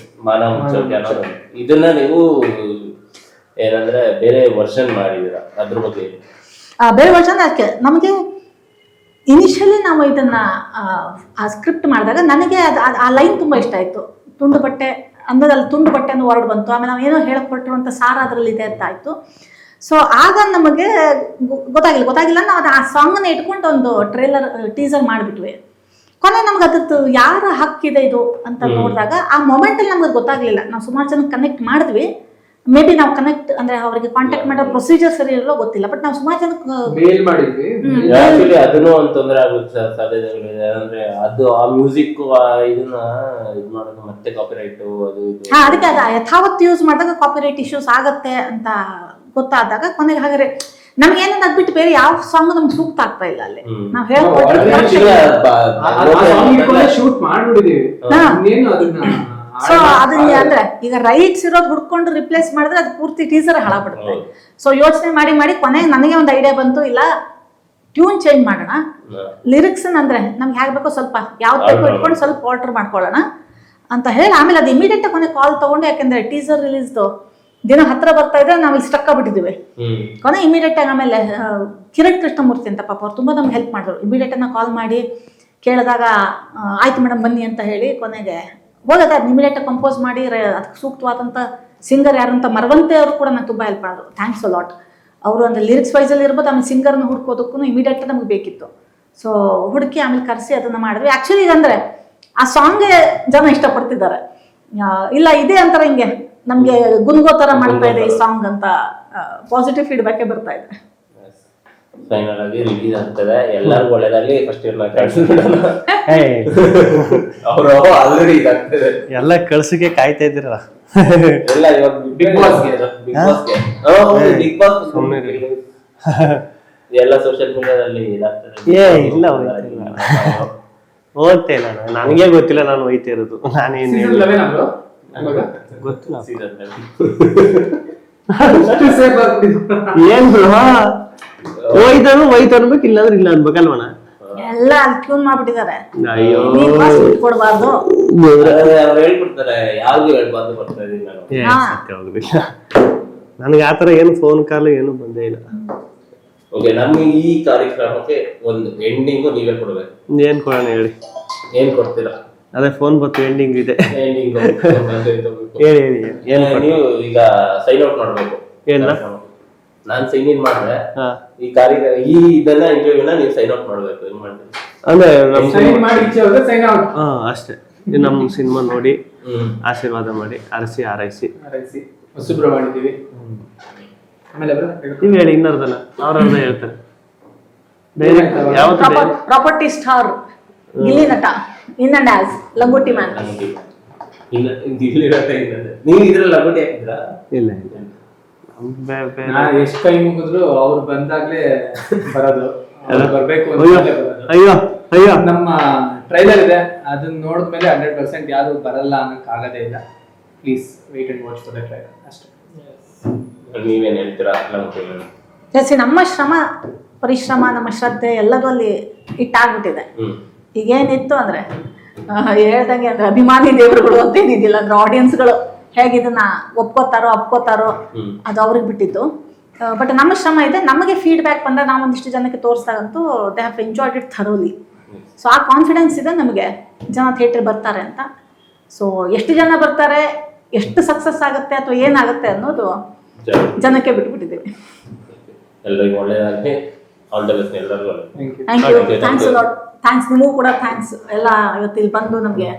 ಮಾನ ಮುಚ್ಚೋಕೆ ಅನ್ನೋದು. ಇದನ್ನ ನೀವು ಏನಂದ್ರೆ ಬೇರೆ ವರ್ಷನ್ ಮಾಡಿದೀರಾ, ಅದ್ರ ಬಗ್ಗೆ ಬೇರೆ ವರ್ಷನ್ ಅದಕ್ಕೆ ನಮಗೆ ಇನಿಷಿಯಲಿ ನಾವು ಇದನ್ನ ಆ ಸ್ಕ್ರಿಪ್ಟ್ ಮಾಡಿದಾಗ ನನಗೆ ಆ ಲೈನ್ ತುಂಬಾ ಇಷ್ಟ ಆಯ್ತು. ತುಂಡು ಬಟ್ಟೆ ಅಂದದಲ್ಲಿ ತುಂಡು ಬಟ್ಟೆ ಅನ್ನೋ ವರ್ಡ್ ಬಂತು. ಆಮೇಲೆ ನಾವು ಏನೋ ಹೇಳಕೊಟ್ಟಿರುವಂಥ ಸಾರ ಅದರಲ್ಲಿ ಇದೆ ಅಂತ ಆಯ್ತು. ಸೊ ಆಗ ನಮಗೆ ಗೊತ್ತಾಗಿಲ್ಲ ನಾವು ಆ ಸಾಂಗನ್ನ ಇಟ್ಕೊಂಡು ಒಂದು ಟೀಸರ್ ಮಾಡಿಬಿಟ್ವಿ. ಕೊನೆ ನಮ್ಗೆ ಅದದ್ದು ಯಾರ ಹಕ್ಕಿದೆ ಇದು ಅಂತ ನೋಡಿದಾಗ ಆ ಮೊಮೆಂಟಲ್ಲಿ ನಮ್ಗೆ ಗೊತ್ತಾಗ್ಲಿಲ್ಲ. ನಾವು ಸುಮಾರು ಜನ ಕನೆಕ್ಟ್ ಮಾಡಿದ್ವಿ. ಮೇ ಬಿ ನಾವು ಕನೆಕ್ಟ್ ಅಂದ್ರೆ ಅವರಿಗೆ ಕಾಂಟ್ಯಾಕ್ಟ್ ಮಾಡೋ ಪ್ರೊಸೀಜರ್ ಸರಿ ಇರಲ್ಲ ಗೊತ್ತಿಲ್ಲ. ಬಟ್ ನಾವು ಸುಮಾರು ಮೇಲ್ ಮಾಡಿದ್ವಿ. ಅದನ್ನು ಒಂದು ತೊಂದರೆ ಆಗುತ್ತೆ ಸಾಧ್ಯತೆಗಳಿದೆ. ಅಂದ್ರೆ ಅದು ಆ ಮ್ಯೂಸಿಕ್ ಇದನ್ನ ಇದು ಮಾಡೋದು ಮತ್ತೆ ಕಾಪಿರೈಟ್ ಅದು ಅದಕ್ಕೆ ಅದ ಯಥಾವತ್ತು ಯೂಸ್ ಮಾಡಿದಾಗ ಕಾಪಿರೈಟ್ ಇಶ್ಯೂಸ್ ಆಗತ್ತೆ ಅಂತ ಗೊತ್ತಾದಾಗ ಕೊನೆಗೆ ಹಾಗಾದ್ರೆ ನಮ್ಗೆ ಏನನ್ನ ಅದ್ಬಿಟ್ಟು ಬೇರೆ ಯಾವ ಸಾಂಗ್ ನಮ್ಗೆ ಸೂಕ್ತ ಆಗ್ತಾ ಇಲ್ಲ ಅಲ್ಲಿ. ನಾವು ಶೂಟ್ ಮಾಡ್ಬಿಟ್ಟಿದೀವಿ. ಸೊ ಅದನ್ನ ಅಂದ್ರೆ ಈಗ ರೈಟ್ಸ್ ಇರೋದು ಹುಡ್ಕೊಂಡು ರಿಪ್ಲೇಸ್ ಮಾಡಿದ್ರೆ ಅದು ಪೂರ್ತಿ ಟೀಸರ್ ಹಾಳಾಗ್ಬಿಡುತ್ತೆ. ಸೊ ಯೋಚನೆ ಮಾಡಿ ಮಾಡಿ ಕೊನೆಗೆ ನನಗೆ ಒಂದು ಐಡಿಯಾ ಬಂತು, ಇಲ್ಲ ಟ್ಯೂನ್ ಚೇಂಜ್ ಮಾಡೋಣ, ಲಿರಿಕ್ಸ್ ಅಂದ್ರೆ ನಮ್ಗೆ ಹೇಗೆ ಬೇಕೋ ಸ್ವಲ್ಪ ಯಾವ್ದು ಬೇಕೋ ಇಟ್ಕೊಂಡು ಸ್ವಲ್ಪ ಆಲ್ಟರ್ ಮಾಡ್ಕೊಳ್ಳೋಣ ಅಂತ ಹೇಳಿ ಆಮೇಲೆ ಅದು ಇಮಿಡಿಯೇಟ್ ಕೊನೆ ಕಾಲ್ ತಗೊಂಡು, ಯಾಕೆಂದ್ರೆ ಟೀಸರ್ ರಿಲೀಸ್ದು ದಿನ ಹತ್ರ ಬರ್ತಾ ಇದ್ರೆ ನಾವು ಇಲ್ಲಿ ಸ್ಟಕ್ ಆಗ್ಬಿಟ್ಟಿದ್ದೀವಿ. ಕೊನೆ ಇಮಿಡಿಯೇಟ್ ಆಗಿ ಆಮೇಲೆ ಕಿರಣ್ ಕೃಷ್ಣಮೂರ್ತಿ ಅಂತ ಪಾಪ ಅವ್ರು ತುಂಬಾ ನಮ್ಗೆ ಹೆಲ್ಪ್ ಮಾಡಿದ್ರು. ಇಮಿಡಿಯೇಟ್ ಆಗಿ ಕಾಲ್ ಮಾಡಿ ಕೇಳಿದಾಗ ಆಯ್ತು ಮೇಡಮ್ ಬನ್ನಿ ಅಂತ ಹೇಳಿ ಕೊನೆಗೆ ಹೋಗದ ಇಮಿಡಿಯೇಟ್ ಕಂಪೋಸ್ ಮಾಡಿ ಅದಕ್ಕೆ ಸೂಕ್ತವಾದಂಥ ಸಿಂಗರ್ ಯಾರು ಅಂತ ಮರವಂತೆ ಅವರು ಕೂಡ ನಂಗೆ ತುಂಬ ಹೆಲ್ಪ್ ಮಾಡಿದ್ರು. Thanks a lot. ಅವರು ಅಂದ್ರೆ ಲಿರಿಕ್ಸ್ ವೈಸಲ್ಲಿ ಇರ್ಬೋದು, ಆಮೇಲೆ ಸಿಂಗರ್ನ ಹುಡ್ಕೋದಕ್ಕೂ ಇಮಿಡಿಯೇಟ್ ನಮ್ಗೆ ಬೇಕಿತ್ತು. ಸೊ ಹುಡುಕಿ ಆಮೇಲೆ ಕರೆಸಿ ಅದನ್ನ ಮಾಡಿದ್ವಿ. ಆ್ಯಕ್ಚುಲಿ ಅಂದ್ರೆ ಆ ಸಾಂಗ್ಗೆ ಜನ ಇಷ್ಟಪಡ್ತಿದ್ದಾರೆ. ಇಲ್ಲ ಇದೇ ಅಂತಾರೆ ಹಿಂಗೆ ನಮ್ಗೆ ಗುನ್ಗೋ ತರ ಮಾಡ್ತಾ ಇದೆ ಈ ಸಾಂಗ್ ಅಂತ ಪಾಸಿಟಿವ್ ಫೀಡ್ಬ್ಯಾಕ್ ಬರ್ತಾ ಇದೆ. ಫೈನಲ್ ಆಗಿ ರಿಲೀಸ್ ಆಗ್ತದೆ, ಎಲ್ಲರಿಗೂ ಒಳ್ಳೇದಾಗ್ಲಿ. ಫಸ್ಟ್ ಇಯರ್ ಅವರು ಆಲ್ರೆಡಿ ಇದಾಗ್ತದೆ, ಎಲ್ಲ ಕಳ್ಸಿಗೆ ಕಾಯ್ತಾ ಇದ್ದೀರಲ್ಲ ಎಲ್ಲ ಇವಾಗ ಬಿಗ್ ಬಾಸ್ಗೆ ಎಲ್ಲ ಸೋಷಿಯಲ್ ಮೀಡಿಯಾದಲ್ಲಿ ಇದಾಗ್ತದೆ. ಇಲ್ಲ ಓದ್ತೇ ಇಲ್ಲ, ನನಗೆ ಗೊತ್ತಿಲ್ಲ ನಾನು ಹೋಯ್ತಾ ಇರೋದು. ನಾನೇನು ಗೊತ್ತಿಲ್ಲ ಏನ್ ಹೋಯ್ತು ಅನ್ಬೇಕು, ಇಲ್ಲಾಂದ್ರೆ ಇಲ್ಲ ಅನ್ಬೇಕಲ್ವಣ. ಎಲ್ಲ ಅಲ್ಲಿ ಟ್ಯೂನ್ ಮಾಡ್ಬಿಟ್ಟಿದ್ದಾರೆ. ಅಯ್ಯೋ ಕೊಡಬಾರ್ದು ಅವ್ರು ಹೇಳ್ಬಿಡ್ತಾರೆ, ಯಾರಿಗೂ ಹೇಳ್ಬಾರ್ದು ಬರ್ತಾ ಇದೀನಿ ನಾನು. ನನಗೆ ಆತರ ಏನು ಫೋನ್ ಕಾಲ್ ಏನು ಬಂದೇ ಇಲ್ಲ. ಓಕೆ, ನಮ್ಗೆ ಈ ಕಾರ್ಯಕ್ರಮಕ್ಕೆ ಒಂದು ಎಂಡಿಂಗು ನೀವೇ ಕೊಡ್ಬೇಕು. ಏನ್ ಕೊಡೋಣ ಹೇಳಿ? ಏನ್ ಕೊಡ್ತೀರಾ? ಅದೇ ಫೋನ್ ಬತ್ತು, ಎಂಡಿಂಗ್ ಇದೆ. ಎಂಡಿಂಗ್ ಹೇಳಿ ಹೇಳಿ ಏನ್ ನೀವು ಈಗ ಸೈನ್ ಔಟ್ ಮಾಡ್ಬೇಕು. ಏನ? ನಾನ್ ಸೈನ್ ಇನ್ ಮಾಡಿದ್ರೆ ಹಾ, ಈ ಇದನ್ನ ಇಂಟರ್ವ್ಯೂನ ನೀವು ಸೈನ್ ಔಟ್ ಮಾಡ್ಬೇಕು. ಏನ್ ಮಾಡ್ತೀರಿ? ಅಂದ್ರೆ ನಮ್ ಸೈನ್ ಮಾಡಿ ಈಚೆ ಹೋದ್ರೆ ಸೈನ್ ಔಟ್. ಹಾ ಅಷ್ಟೇ. ನಮ್ ಸಿನಿಮಾ ನೋಡಿ ಆಶೀರ್ವಾದ ಮಾಡಿ, ಅರಸಿ ಹಾರೈಸಿ ಹೊಸಬ್ರು ಮಾಡಿದೀವಿ. ಆಮೇಲೆ ನೀವ್ ಹೇಳಿ ಇನ್ನರ್ದನ, ಅವ್ರರ್ಧ ಹೇಳ್ತಾರೆ. ಬೇರೆ ಯಾವತ್ತು ಪ್ರಾಪರ್ಟಿ ಸ್ಟಾರ್ ಗಿಲ್ಲಿ ನಟ ಇನ್ ಅಂಡ್ ಆಸ್ ಲಂಗೋಟಿ ಮ್ಯಾನ್. ನೀವು ಇದ್ರಲ್ಲಿ ಲಗೋಟಿ ಹಾಕಿದ್ರಾ? ಇಲ್ಲ ಇಲ್ಲ. ನಾನು ಎಷ್ಟು ಕೈ ಮುಗಿದ್ರು ಅವ್ರು ಬಂದಾಗ್ಲೇ ಬರೋದು, ಅವ್ರು ಬರ್ಬೇಕು ಅಂತ ಅಯ್ಯೋ ಬರೋದು. ಅಯ್ಯೋ ಅಯ್ಯೋ. ನಮ್ಮ ಟ್ರೈಲರ್ ಇದೆ, ಅದನ್ನ ನೋಡಿದ್ಮೇಲೆ 100% ಯಾರು ಬರಲ್ಲ ಅನ್ನೋಕೆ ಆಗೋದೇ ಇಲ್ಲ. Please wait and watch for the trailer ಅಷ್ಟೇ. ನೀವೇನ್ ಹೇಳ್ತೀರಾ? ಲಂಗೋಟಿ ಜಾಸ್ತಿ ನಮ್ಮ ಶ್ರಮ ಪರಿಶ್ರಮ ನಮ್ಮ ಶ್ರದ್ಧೆ ಎಲ್ಲದೂ ಅಲ್ಲಿ ಇಟ್ಟಾಗ್ಬಿಟ್ಟಿದೆ. ಈಗೇನಿತ್ತು ಅಂದ್ರೆ ಹೇಳ್ದಂಗೆ ಅಂದ್ರೆ ಅಭಿಮಾನಿ ದೇವರುಗಳು ಅಂತ ಏನಿದಿಲ್ಲ, ಅಂದ್ರೆ ಆಡಿಯನ್ಸ್ಗಳು ಹೇಗೆ ಇದನ್ನ ಒಪ್ಕೋತಾರೋ ಅದು ಅವ್ರಿಗೆ ಬಿಟ್ಟಿದ್ದು. ಬಟ್ ನಮ್ಮ ಶ್ರಮ ಇದೆ, ನಮಗೆ ಫೀಡ್ಬ್ಯಾಕ್ ಬಂದಾಗ ನಾವು ಒಂದಿಷ್ಟು ಜನಕ್ಕೆ ತೋರಿಸಿದಾಗಂತೂ they have enjoyed it thoroughly. So ಆ ಕಾನ್ಫಿಡೆನ್ಸ್ ಇದೆ ನಮಗೆ, ಜನ ಥಿಯೇಟ್ರಿಗೆ ಬರ್ತಾರೆ ಅಂತ. ಸೊ ಎಷ್ಟು ಜನ ಬರ್ತಾರೆ, ಎಷ್ಟು ಸಕ್ಸಸ್ ಆಗುತ್ತೆ ಅಥವಾ ಏನಾಗುತ್ತೆ ಅನ್ನೋದು ಜನಕ್ಕೆ ಬಿಟ್ಬಿಟ್ಟಿದ್ದೀವಿ. ಎಲ್ಲರಿಗೂ ಒಳ್ಳೆಯದಾಗಲಿ. ಆಲ್ ದ ಬೆಸ್ಟ್ ಎಲ್ಲರಿಗೂ. Thank you, thanks lot. Thanks, ನಿಮಗೂ ಕೂಡ ಥ್ಯಾಂಕ್ಸ್. ಎಲ್ಲ ಇವತ್ತು ಇಲ್ಲಿ ಬಂದು ನಮಗೆ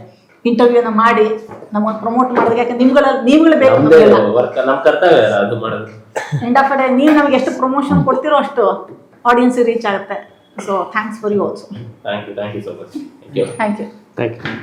ಇಂಟರ್ವ್ಯೂನ ಮಾಡಿ ನಮಗೆ ಪ್ರಮೋಟ್ ಮಾಡೋದಕ್ಕೆ. ಯಾಕಂದ್ರೆ ನೀವುಗಳೇ ಬೇಕು ನಮಗೆಲ್ಲ. ನಮ್ಮ ಕರ್ತವ್ಯ ಅದು ಮಾಡೋದು. ಎಂಡ್ ಆಫ್ ಡೇ ನೀವು ನಮಗೆ ಎಷ್ಟು ಪ್ರಮೋಷನ್ ಕೊಡ್ತೀರೋ ಅಷ್ಟು ಆಡಿಯನ್ಸ್ ರೀಚ್ ಆಗುತ್ತೆ. So thanks for you also. Thank you so much. Thank you. Thank you. Thank you.